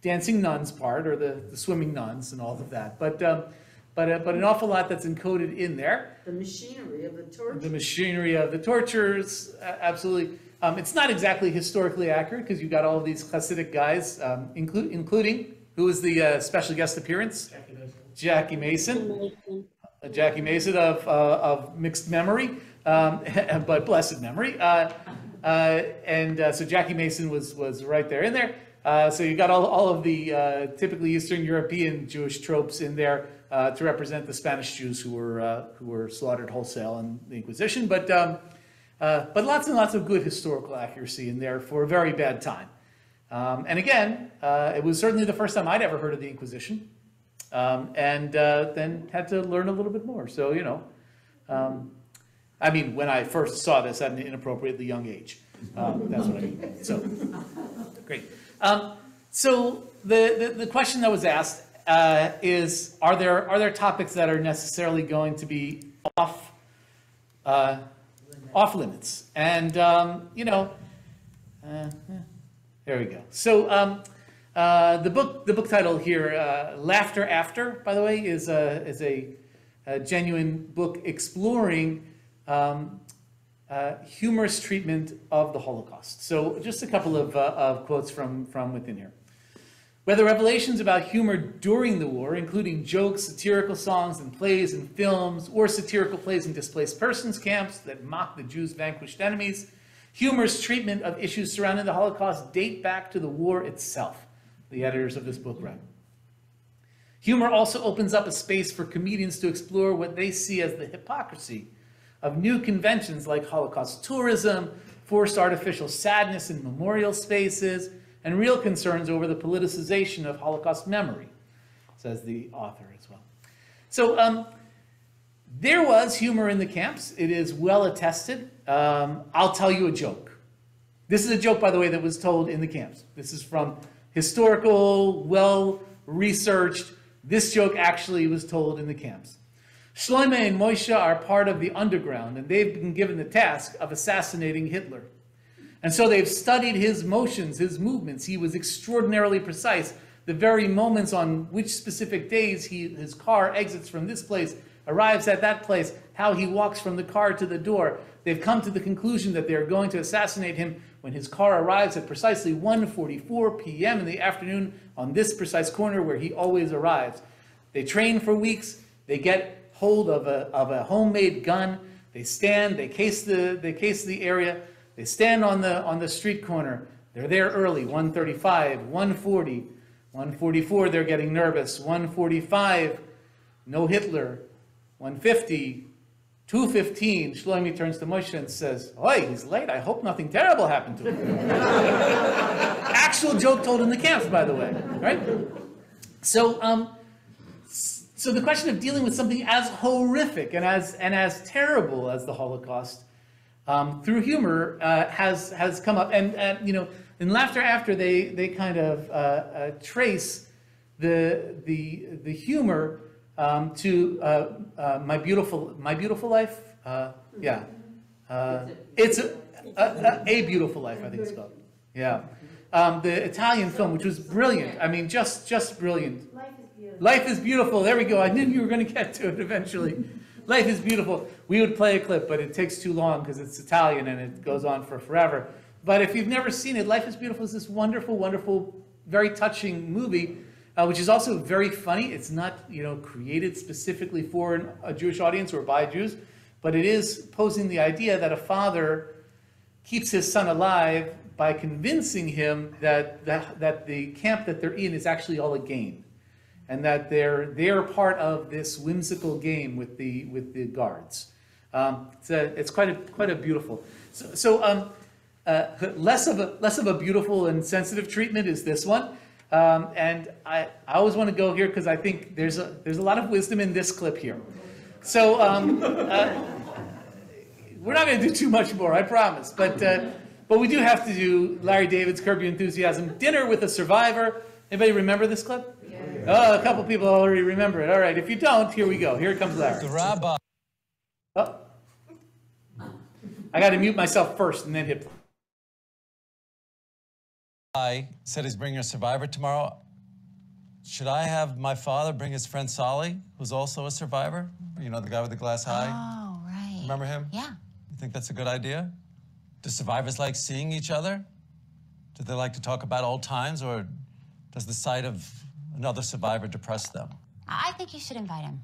dancing nuns part or the swimming nuns and all of that, but an awful lot that's encoded in there. The machinery of the torture. The machinery of the tortures, absolutely. It's not exactly historically accurate because you got all of these Hasidic guys, including who was the special guest appearance? Jackie Mason. Jackie Mason of mixed memory, but blessed memory. So Jackie Mason was right there in there. So you got all of the typically Eastern European Jewish tropes in there to represent the Spanish Jews who were slaughtered wholesale in the Inquisition. But lots and lots of good historical accuracy in there for a very bad time. And again, it was certainly the first time I'd ever heard of the Inquisition, and then had to learn a little bit more. So I mean, when I first saw this at an inappropriately young age. That's what I mean. So, great. So the question that was asked is, are there topics that are necessarily going to be off limits? And there we go. So the book title here, Laughter After, by the way, is a genuine book exploring humorous treatment of the Holocaust. So just a couple of quotes from within here. Whether revelations about humor during the war, including jokes, satirical songs and plays and films, or satirical plays in displaced persons camps that mock the Jews' vanquished enemies, humor's treatment of issues surrounding the Holocaust date back to the war itself, the editors of this book write. Humor also opens up a space for comedians to explore what they see as the hypocrisy of new conventions like Holocaust tourism, forced artificial sadness in memorial spaces, and real concerns over the politicization of Holocaust memory, says the author as well. So there was humor in the camps. It is well attested. I'll tell you a joke. This is a joke, by the way, that was told in the camps. This is from historical, well-researched. This joke actually was told in the camps. Shlomo and Moshe are part of the underground, and they've been given the task of assassinating Hitler. And so they've studied his motions, his movements. He was extraordinarily precise. The very moments on which specific days his car exits from this place, arrives at that place, how he walks from the car to the door. They've come to the conclusion that they're going to assassinate him when his car arrives at precisely 1:44 p.m. in the afternoon on this precise corner where he always arrives. They train for weeks. They get hold of a homemade gun. They stand. They case the area. They stand on the street corner. They're there early. 1:35, 1:40, 1:44. They're getting nervous. 1:45. No Hitler. 1:50. 2:15, Shlomi turns to Moshe and says, "Oi, he's late. I hope nothing terrible happened to him." Actual joke told in the camps, by the way, right? So, so the question of dealing with something as horrific and as terrible as the Holocaust through humor has come up, and you know, in Laughter After they kind of trace the humor to My Beautiful Life. Yeah, it's a Beautiful Life, I think it's called. Yeah, the Italian film, which was brilliant. I mean, just brilliant. Life is beautiful. There we go. I knew you were going to get to it eventually. Life is beautiful. We would play a clip, but it takes too long because it's Italian and it goes on for forever. But if you've never seen it, Life is Beautiful is this wonderful, wonderful, very touching movie. Which is also very funny. It's not, you know, created specifically for a Jewish audience or by Jews, but it is posing the idea that a father keeps his son alive by convincing him that the camp that they're in is actually all a game, and that they're part of this whimsical game with the guards. It's quite a beautiful. Less of a beautiful and sensitive treatment is this one. And I always want to go here because I think there's a lot of wisdom in this clip here. So we're not going to do too much more, I promise. But we do have to do Larry David's Curb Your Enthusiasm, Dinner with a Survivor. Anybody remember this clip? Yeah. Oh, a couple people already remember it. All right, if you don't, here we go. Here comes Larry. The Rabbi. Oh. I got to mute myself first and then hit play. Said he's bringing a survivor tomorrow. Should I have my father bring his friend Solly, who's also a survivor? You know, the guy with the glass eye? Oh, right. Remember him? Yeah. You think that's a good idea? Do survivors like seeing each other? Do they like to talk about old times, or does the sight of another survivor depress them? I think you should invite him.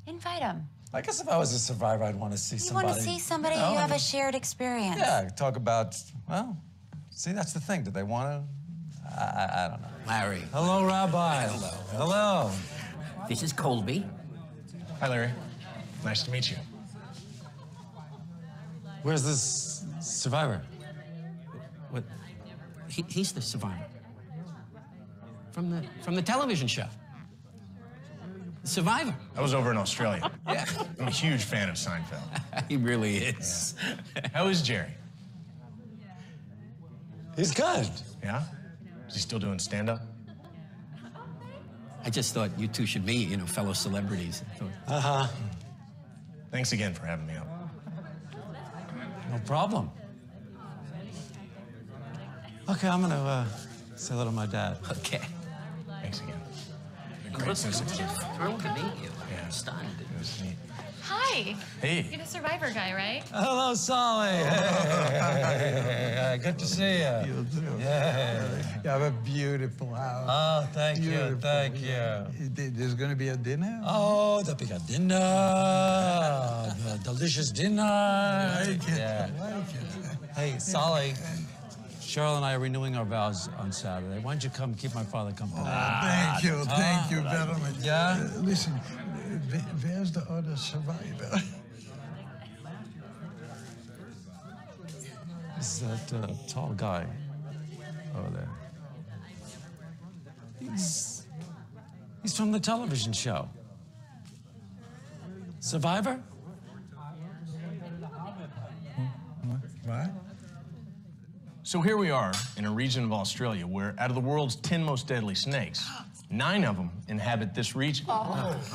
Invite him. I guess if I was a survivor, I'd want to see somebody. You want to see somebody you know, you have a shared experience. Yeah, talk about, well, see, that's the thing. Do they want to? I don't know. Larry. Hello, Rabbi. Hello. Hello. This is Colby. Hi, Larry. Nice to meet you. Where's this survivor? What? He's the survivor. From the television show. Survivor. I was over in Australia. Yeah. I'm a huge fan of Seinfeld. He really is. How is Jerry? He's good. Yeah? Is he still doing stand-up? I just thought you two should meet, you know, fellow celebrities. Uh-huh. Thanks again for having me up. No problem. Okay, I'm gonna say hello to my dad. Okay. Thanks again. Great sense of humor. Thrilled to meet you. Yeah. I'm stunned. It was neat. Hi. Hey. You're the survivor guy, right? Hello, Solly. Hey. Good to see you. You too. Yeah. You have a beautiful house. Oh, thank you. Beautiful. Thank you. There's going to be a dinner? Oh, there'll be a dinner. A delicious dinner. Like it. Yeah. Like it. Hey, Solly. Cheryl and I are renewing our vows on Saturday. Why don't you come keep my father company? Thank you very much. Yeah? Listen, where's the other survivor? This is that tall guy over there. He's from the television show. Survivor? What? So here we are in a region of Australia where, out of the world's 10 most deadly snakes, 9 of them inhabit this region.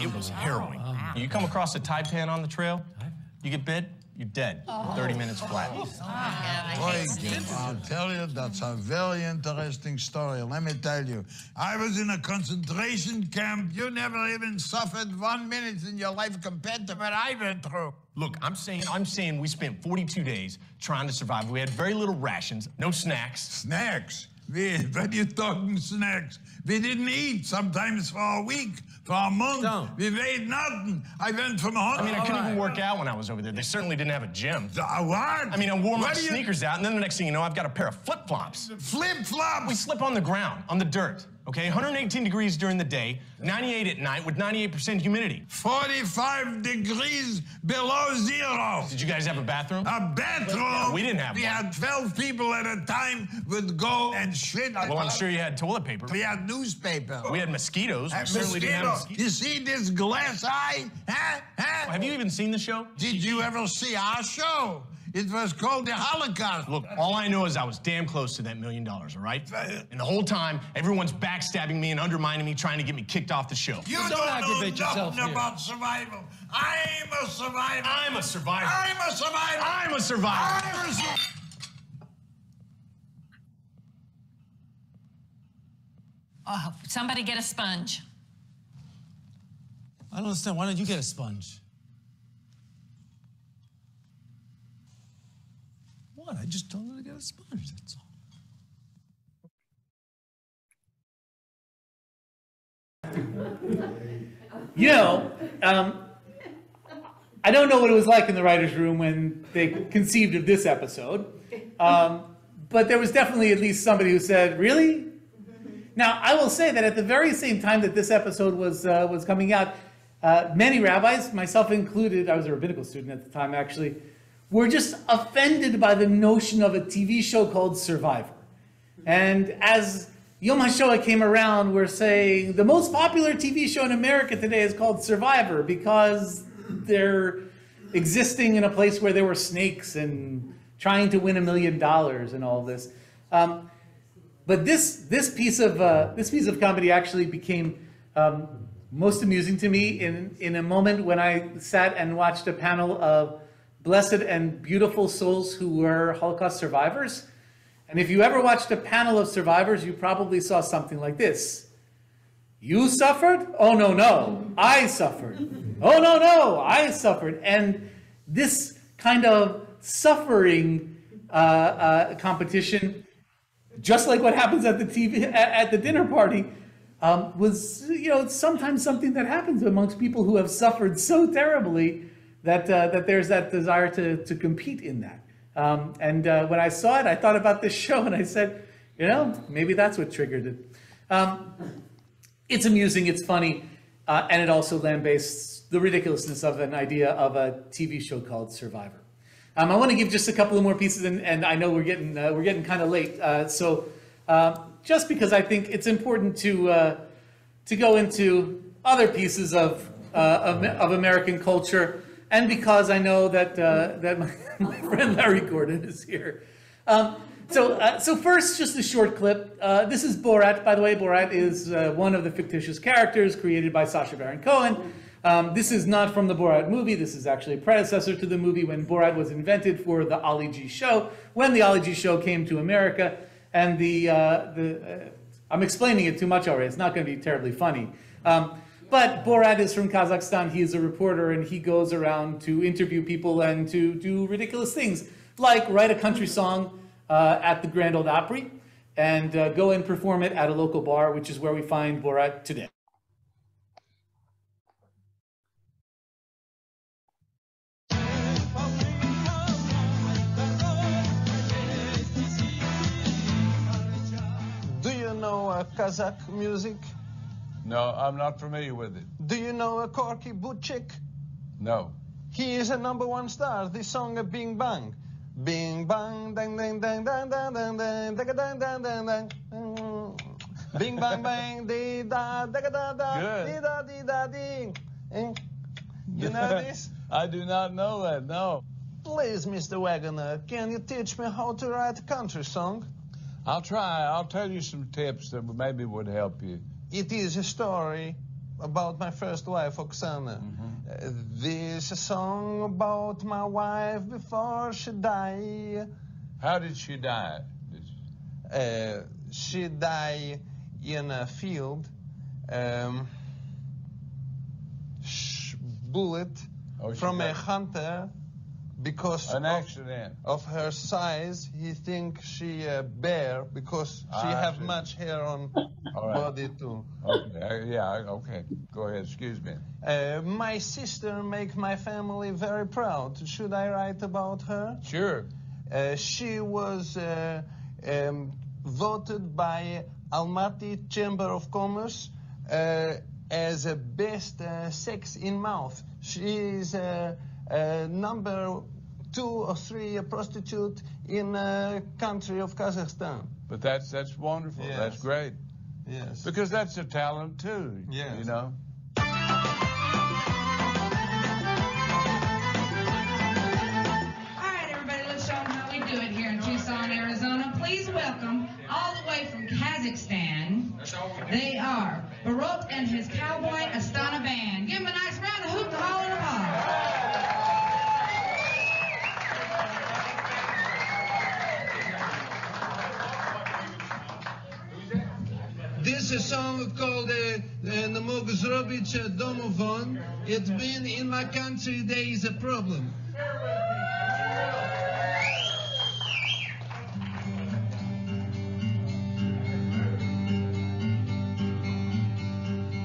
It was harrowing. You come across a taipan on the trail, you get bit, you're dead. 30 minutes flat. I'll tell you, that's a very interesting story. Let me tell you, I was in a concentration camp. You never even suffered 1 minute in your life compared to what I went through. Look, I'm saying we spent 42 days trying to survive. We had very little rations, no snacks. Snacks? What are you talking snacks? We didn't eat, sometimes for a week, for a month. We ate nothing. I went from home. I mean, I couldn't even work out when I was over there. They certainly didn't have a gym. What? I mean, I wore my sneakers out, and then the next thing you know, I've got a pair of flip-flops. Flip-flops? We slip on the ground, on the dirt, okay? 118 degrees during the day, 98 at night with 98% humidity. 45 degrees below zero. Did you guys have a bathroom? A bathroom? We didn't have one. We had 12 people at a time would go and shit. Well, I'm sure you had toilet paper. We had newspaper. We had mosquitoes. We certainly didn't have mosquitoes. You see this glass eye? Huh? Have you even seen the show? Did you ever see our show? It was called the Holocaust. Look, all I know is I was damn close to that $1 million, all right? And the whole time, everyone's backstabbing me and undermining me, trying to get me kicked off the show. You don't aggravate yourself here. About survival. I'm a survivor. I'm a survivor. I'm a survivor. I'm a survivor. I'm a survivor. Oh, somebody get a sponge. I don't understand. Why don't you get a sponge? What? I just told her to get a sponge, that's all. You know, I don't know what it was like in the writer's room when they conceived of this episode, but there was definitely at least somebody who said, really? Now, I will say that at the very same time that this episode was coming out, many rabbis, myself included, I was a rabbinical student at the time actually, were just offended by the notion of a TV show called Survivor. And as Yom HaShoah came around, we're saying the most popular TV show in America today is called Survivor because they're existing in a place where there were snakes and trying to win $1 million and all this. But this piece of comedy actually became most amusing to me in a moment when I sat and watched a panel of blessed and beautiful souls who were Holocaust survivors. And if you ever watched a panel of survivors, you probably saw something like this. You suffered? Oh, no, I suffered. Oh, no, I suffered. And this kind of suffering competition, just like what happens at the dinner party, was sometimes something that happens amongst people who have suffered so terribly that there's that desire to compete in that. And when I saw it, I thought about this show and I said, maybe that's what triggered it. It's amusing, it's funny, and it also lambasts the ridiculousness of an idea of a TV show called Survivor. I want to give just a couple of more pieces, and I know we're getting kind of late. So just because I think it's important to go into other pieces of American culture, and because I know that my friend Larry Gordon is here. So first, just a short clip. This is Borat, by the way. Borat is one of the fictitious characters created by Sacha Baron Cohen. This is not from the Borat movie. This is actually a predecessor to the movie when Borat was invented for the Ali G show, when the Ali G show came to America. And I'm explaining it too much already. It's not going to be terribly funny. But Borat is from Kazakhstan. He is a reporter, and he goes around to interview people and to do ridiculous things, like write a country song at the Grand Ole Opry and go and perform it at a local bar, which is where we find Borat today. Do you know Kazakh music? No, I'm not familiar with it. Do you know Corky Butchik? No. He is a #1 star. The song Bing Bang. Bing bang dang dang dang dang dang dang dang dang dang dang dang. Bing bang bang dee da da da da dee da dee da dee. You know this? I do not know that, no. Please, Mr. Wagoner, can you teach me how to write a country song? I'll try. I'll tell you some tips that maybe would help you. It is a story about my first wife, Oksana. This is a song about my wife before she died. How did she die? She died in a field. Bullet from a hunter. Because an accident of her size, he think she a bear because she have much hair on body too. Okay, yeah, okay. Go ahead, excuse me. My sister make my family very proud. Should I write about her? Sure. She was voted by Almaty Chamber of Commerce as a best sex in mouth. She is number 2 or 3 prostitute in country of Kazakhstan. But that's wonderful. Yes. That's great. Yes. Because that's a talent too. Yes. You know. All right, everybody, let's show them how we do it here in Tucson, Arizona. Please welcome, all the way from Kazakhstan, they are Barot and his Cowboy Astana Band. Give them a nice round of hoop to holler and holler. This is a song called "Не могу zrobić domofon." It's been in my country, there is a problem.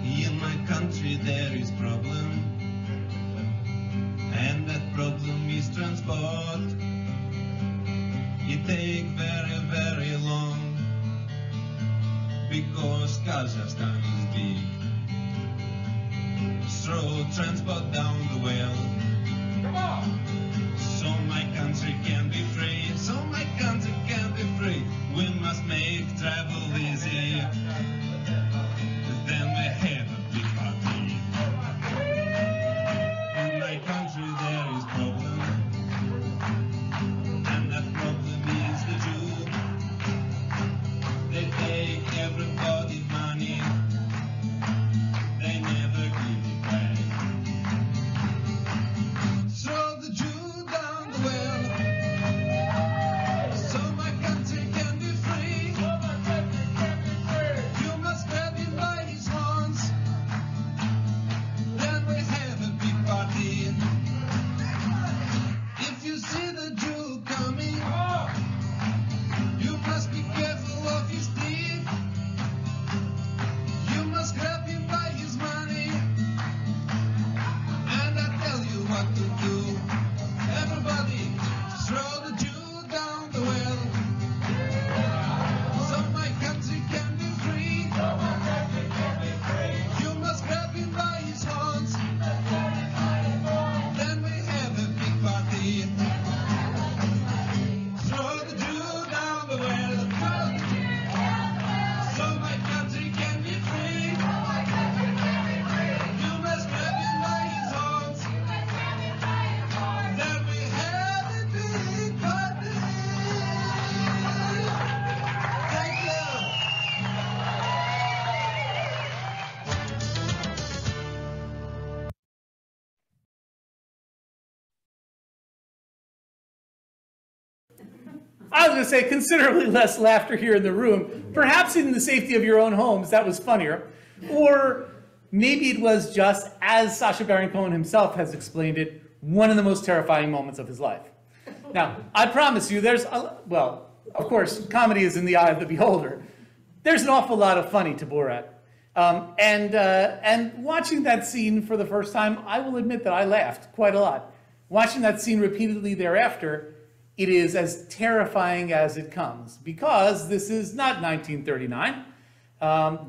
In my country there is problem, and that problem is transport. It take very, very long, because Kazakhstan is big. Throw transport down the well. Come on! So my country can be free. So my country can be free. We must make travel easy. Then we have a big party. In my country there is problem, and that problem is the Jew. They take everybody's money, they never give it back. Throw the Jew down the well, so my country can be free. You must grab him by his horns, then we have a big party. If you see the Jew coming, you must be careful of his teeth. You must grab him by his money, and I tell you what to do. Everybody, throw the Jew down the well, so my country can be free. You must grab him by his horns, then we have a big party. Throw the Jew down the well, so my country can be free. You must grab him by his horns, then we have a big party. Thank you. I was going to say considerably less laughter here in the room. Perhaps in the safety of your own homes, that was funnier. Or maybe it was just, as Sacha Baron Cohen himself has explained it, one of the most terrifying moments of his life. Now, I promise you, well, of course, comedy is in the eye of the beholder. There's an awful lot of funny to Borat. And watching that scene for the first time, I will admit that I laughed quite a lot. Watching that scene repeatedly thereafter, it is as terrifying as it comes, because this is not 1939.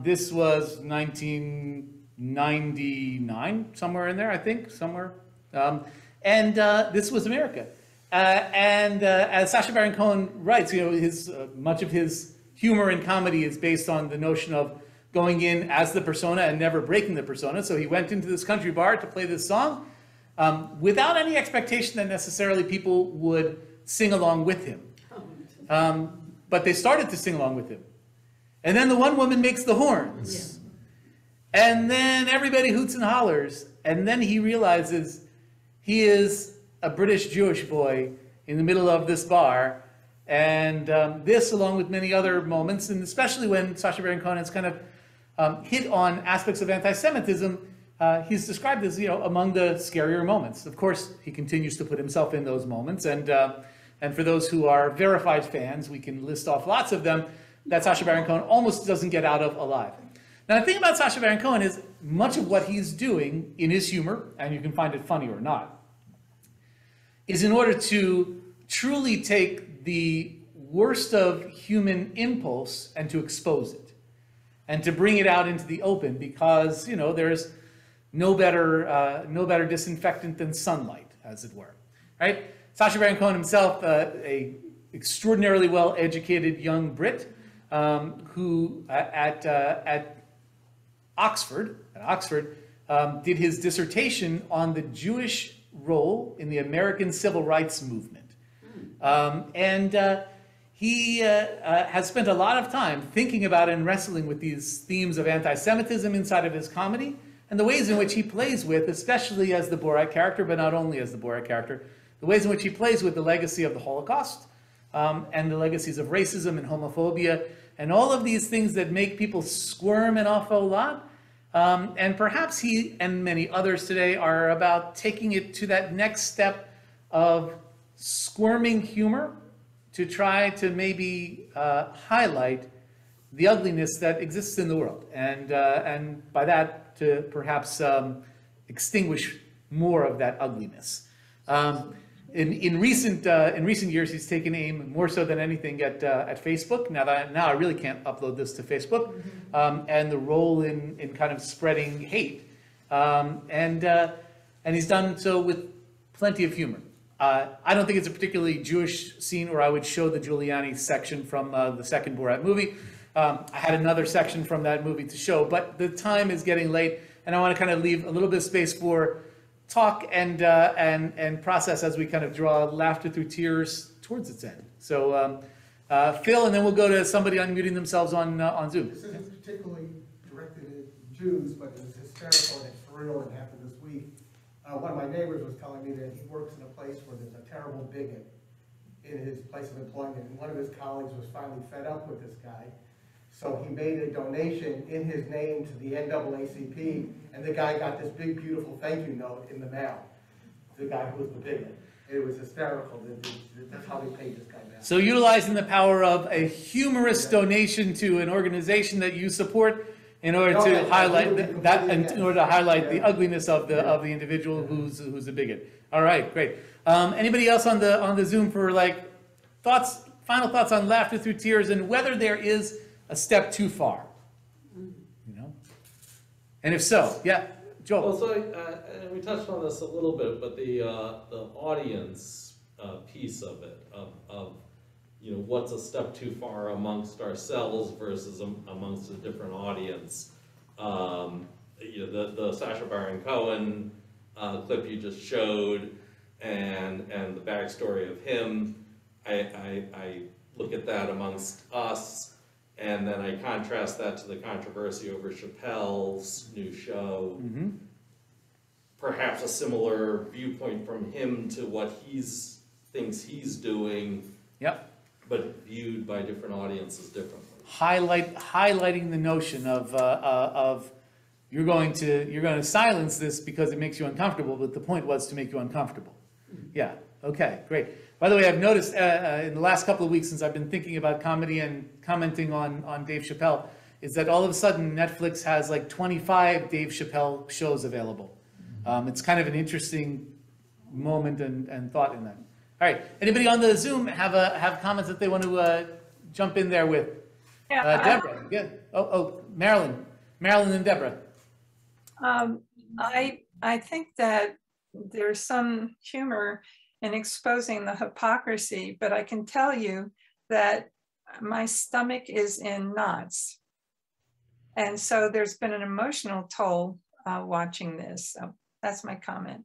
This was 1999, somewhere in there, I think, somewhere. This was America. As Sacha Baron Cohen writes, you know, much of his humor and comedy is based on the notion of going in as the persona and never breaking the persona. So he went into this country bar to play this song without any expectation that necessarily people would sing along with him. but they started to sing along with him. And then the one woman makes the horns. And then everybody hoots and hollers. And then he realizes he is a British Jewish boy in the middle of this bar. And this, along with many other moments, and especially when Sacha Baron Cohen's kind of hit on aspects of anti-Semitism, he's described as, among the scarier moments. Of course, he continues to put himself in those moments. And for those who are verified fans, we can list off lots of them that Sacha Baron Cohen almost doesn't get out of alive. Now, the thing about Sacha Baron Cohen is much of what he's doing in his humor, and you can find it funny or not, is in order to truly take the worst of human impulse and to expose it and to bring it out into the open, because, there's no better disinfectant than sunlight, as it were, right? Sacha Baron Cohen himself, a extraordinarily well-educated young Brit, who at Oxford did his dissertation on the Jewish role in the American civil rights movement. He has spent a lot of time thinking about and wrestling with these themes of anti-Semitism inside of his comedy, and the ways in which he plays with, especially as the Borat character, but not only as the Borat character, the ways in which he plays with the legacy of the Holocaust, and the legacies of racism and homophobia, and all of these things that make people squirm an awful lot. And perhaps he and many others today are about taking it to that next step of squirming humor to try to maybe highlight the ugliness that exists in the world, and by that to perhaps extinguish more of that ugliness. In recent years, he's taken aim more so than anything at Facebook. Now I really can't upload this to Facebook, and the role in kind of spreading hate, and he's done so with plenty of humor. I don't think it's a particularly Jewish scene, or I would show the Giuliani section from the second Borat movie. I had another section from that movie to show, but the time is getting late, and I want to kind of leave a little bit of space for talk and process as we kind of draw Laughter Through Tears towards its end. So Phil, and then we'll go to somebody unmuting themselves on Zoom. This isn't particularly directed at Jews, but it was hysterical and it's surreal and happened this week. One of my neighbors was telling me that he works in a place where there's a terrible bigot in his place of employment, and one of his colleagues was finally fed up with this guy. So he made a donation in his name to the NAACP, and the guy got this big, beautiful thank you note in the mail. The guy who was the bigot. It was hysterical. That's how they paid this guy back. So utilizing the power of a humorous donation to an organization that you support in order to highlight in order to highlight the ugliness of the individual who's a bigot. All right, great. Anybody else on the Zoom for final thoughts on Laughter Through Tears and whether there is a step too far, and if so, yeah, Joel. Well, so and we touched on this a little bit, but the audience piece of it, of what's a step too far amongst ourselves versus amongst a different audience. The Sacha Baron Cohen clip you just showed, and the backstory of him. I look at that amongst us. And then I contrast that to the controversy over Chappelle's new show. Mm-hmm. Perhaps a similar viewpoint from him to what he thinks he's doing. Yep. But viewed by different audiences differently. Highlighting the notion of you're going to silence this because it makes you uncomfortable, but the point was to make you uncomfortable. Yeah. Okay. Great. By the way, I've noticed in the last couple of weeks since I've been thinking about comedy and commenting on Dave Chappelle, is that all of a sudden Netflix has like 25 Dave Chappelle shows available. It's kind of an interesting moment and thought in that. All right, anybody on the Zoom have comments that they want to jump in there with? Yeah, Deborah, yeah. Marilyn and Deborah. I think that there's some humor in exposing the hypocrisy, but I can tell you that my stomach is in knots. And so there's been an emotional toll watching this. So that's my comment.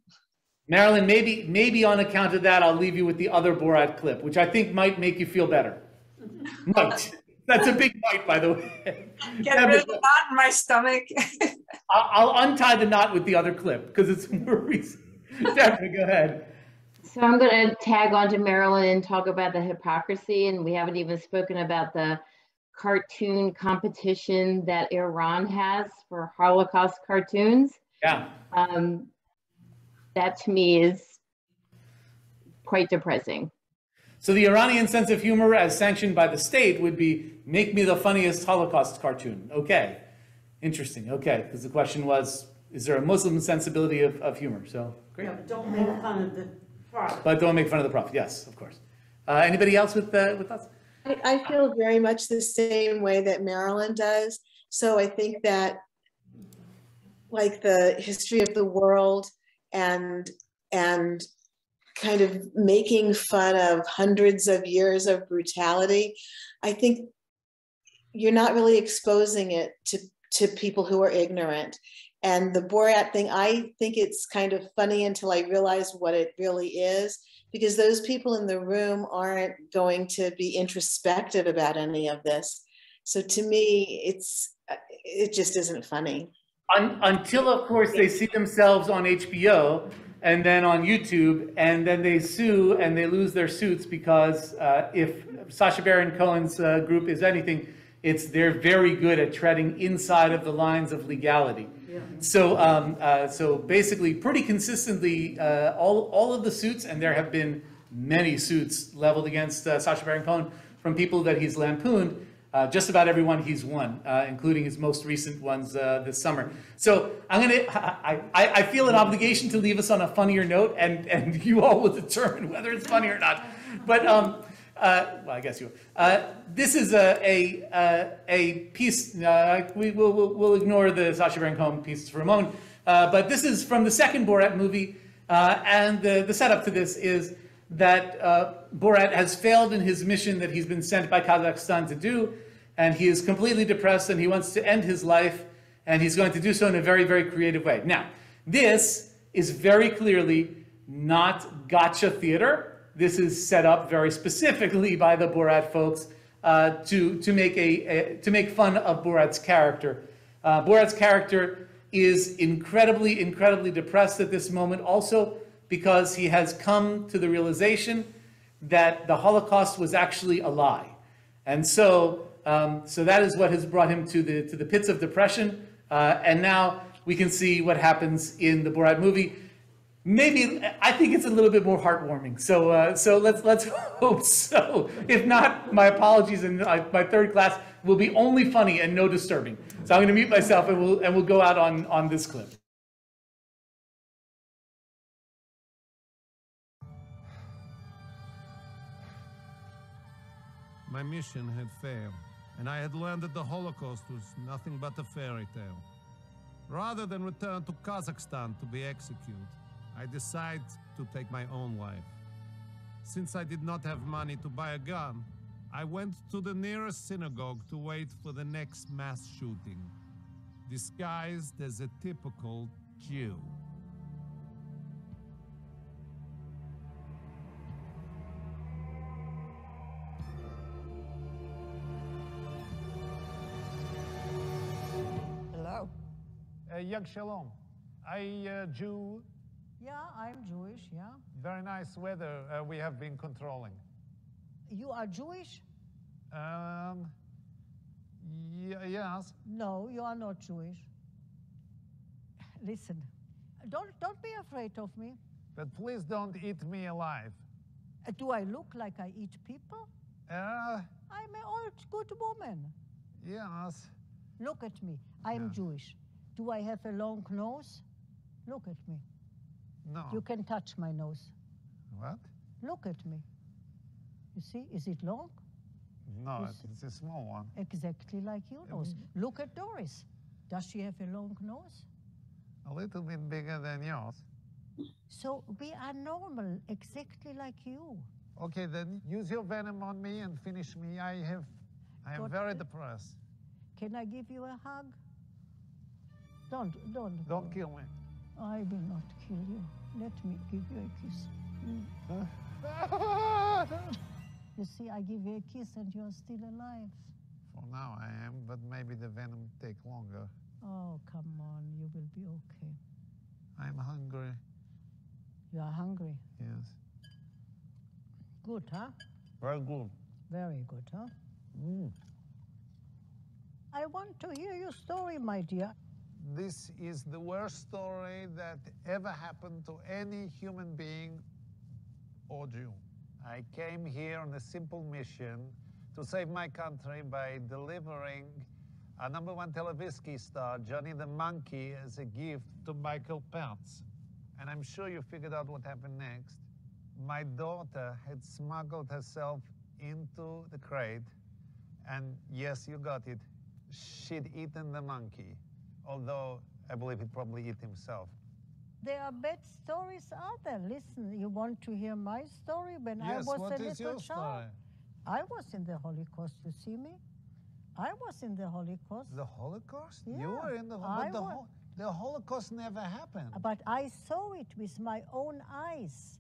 Marilyn, maybe on account of that, I'll leave you with the other Borat clip, which I think might make you feel better. Mite. That's a big mite, by the way. Get rid of the knot in my stomach. I'll untie the knot with the other clip because it's more recent. Deborah, go ahead. So I'm going to tag on to Marilyn and talk about the hypocrisy, and we haven't even spoken about the cartoon competition that Iran has for Holocaust cartoons. Yeah. That to me is quite depressing. So the Iranian sense of humor, as sanctioned by the state, would be, make me the funniest Holocaust cartoon. Okay, interesting. Okay, because the question was, is there a Muslim sensibility of humor? So great. Yeah, but don't make fun of the prophet. But don't make fun of the prophet. Yes, of course. Anybody else with thoughts? I feel very much the same way that Marilyn does. So I think that, like, the history of the world and kind of making fun of hundreds of years of brutality, I think you're not really exposing it to people who are ignorant. And the Borat thing, I think it's kind of funny until I realize what it really is, because those people in the room aren't going to be introspective about any of this. So to me, it just isn't funny. Until, of course, they see themselves on HBO and then on YouTube, and then they sue and they lose their suits because if Sacha Baron Cohen's group is anything, they're very good at treading inside of the lines of legality. Yeah. So basically, pretty consistently, all of the suits, and there have been many suits leveled against Sacha Baron Cohen from people that he's lampooned. Just about everyone he's won, including his most recent ones this summer. So I feel an obligation to leave us on a funnier note, and you all will determine whether it's funny or not. But well, I guess you will. This is a piece. We'll ignore the Sacha Baron Cohen pieces for a moment. But this is from the second Borat movie, and the setup to this is that Borat has failed in his mission that he's been sent by Kazakhstan to do, and he is completely depressed and he wants to end his life, and he's going to do so in a very, very creative way. Now, this is very clearly not gotcha theater. This is set up very specifically by the Borat folks to make fun of Borat's character. Borat's character is incredibly, incredibly depressed at this moment, also because he has come to the realization that the Holocaust was actually a lie. And so that is what has brought him to the pits of depression. And now we can see what happens in the Borat movie. Maybe, I think it's a little bit more heartwarming. So let's hope so. If not, my apologies, and my third class will be only funny and no disturbing. So I'm going to mute myself, and we'll go out on this clip. My mission had failed, and I had learned that the Holocaust was nothing but a fairy tale. Rather than return to Kazakhstan to be executed, I decided to take my own life. Since I did not have money to buy a gun, I went to the nearest synagogue to wait for the next mass shooting, disguised as a typical Jew. Hello. Yag Shalom. Jew. Yeah, I'm Jewish, yeah. Very nice weather we have been controlling. You are Jewish? Yes. No, you are not Jewish. Listen, don't be afraid of me. But please don't eat me alive. Do I look like I eat people? I'm an old good woman. Yes. Look at me. I'm Jewish. Do I have a long nose? Look at me. No. You can touch my nose. What? Look at me. You see, is it long? No, it's a small one. Exactly like your nose. Look at Doris. Does she have a long nose? A little bit bigger than yours. So we are normal, exactly like you. Okay, then use your venom on me and finish me. I am very depressed. Can I give you a hug? Don't. Don't kill me. I will not kill you. Let me give you a kiss. You see, I give you a kiss and you're still alive. For now I am, but maybe the venom take longer. Oh, come on, you will be okay. I'm hungry. You are hungry? Yes. Good, huh? Very good. Very good, huh? Mm. I want to hear your story, my dear. This is the worst story that ever happened to any human being or Jew. I came here on a simple mission to save my country by delivering a #1 Televisky star, Johnny the Monkey, as a gift to Michael Peltz. And I'm sure you figured out what happened next. My daughter had smuggled herself into the crate, and yes, you got it, she'd eaten the monkey, although I believe he'd probably eat himself. There are bad stories out there. Listen, you want to hear my story? When I Yes, was what a is little your child, story? I was in the Holocaust, you see me? I was in the Holocaust. The Holocaust? Yeah, You were in the Holocaust, but the Holocaust never happened. But I saw it with my own eyes.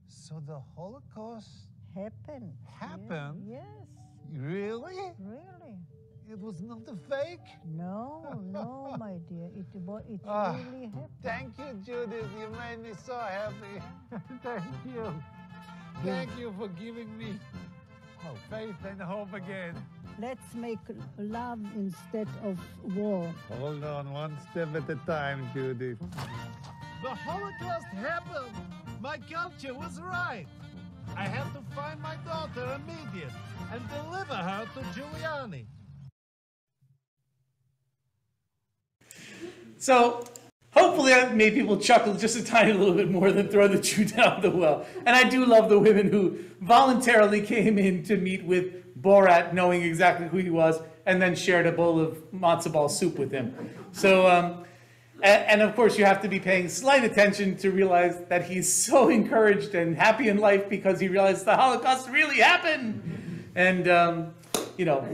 So the Holocaust Happened. happened? Yes. Really? Really? It was not a fake? No, no, my dear. It really happened. Thank you, Judith. You made me so happy. Thank you. Thank you for giving me faith and hope again. Let's make love instead of war. Hold on, one step at a time, Judith. The Holocaust happened. My culture was right. I have to find my daughter immediately and deliver her to Giuliani. So hopefully that made people chuckle just a tiny little bit more than throw the Jew down the well. And I do love the women who voluntarily came in to meet with Borat, knowing exactly who he was, and then shared a bowl of matzo ball soup with him. So, and of course you have to be paying slight attention to realize that he's so encouraged and happy in life because he realized the Holocaust really happened. And, you know,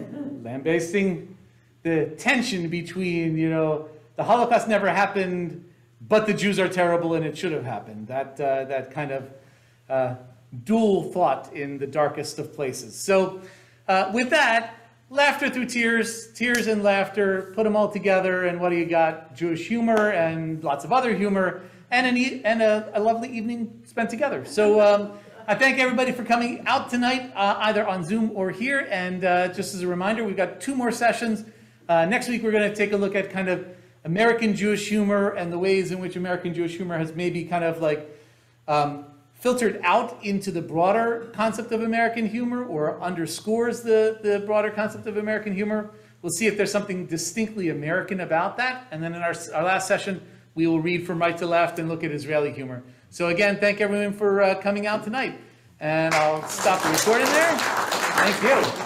lambasting the tension between, you know, the Holocaust never happened, but the Jews are terrible and it should have happened. That kind of dual thought in the darkest of places. So with that, laughter through tears, tears and laughter, put them all together, and what do you got? Jewish humor and lots of other humor, and a lovely evening spent together. So I thank everybody for coming out tonight, either on Zoom or here. And just as a reminder, we've got 2 more sessions. Next week, we're going to take a look at kind of American Jewish humor and the ways in which American Jewish humor has maybe kind of like filtered out into the broader concept of American humor, or underscores the broader concept of American humor. We'll see if there's something distinctly American about that. And then in our last session, we will read from right to left and look at Israeli humor. So again, thank everyone for coming out tonight. And I'll stop the recording there. Thank you.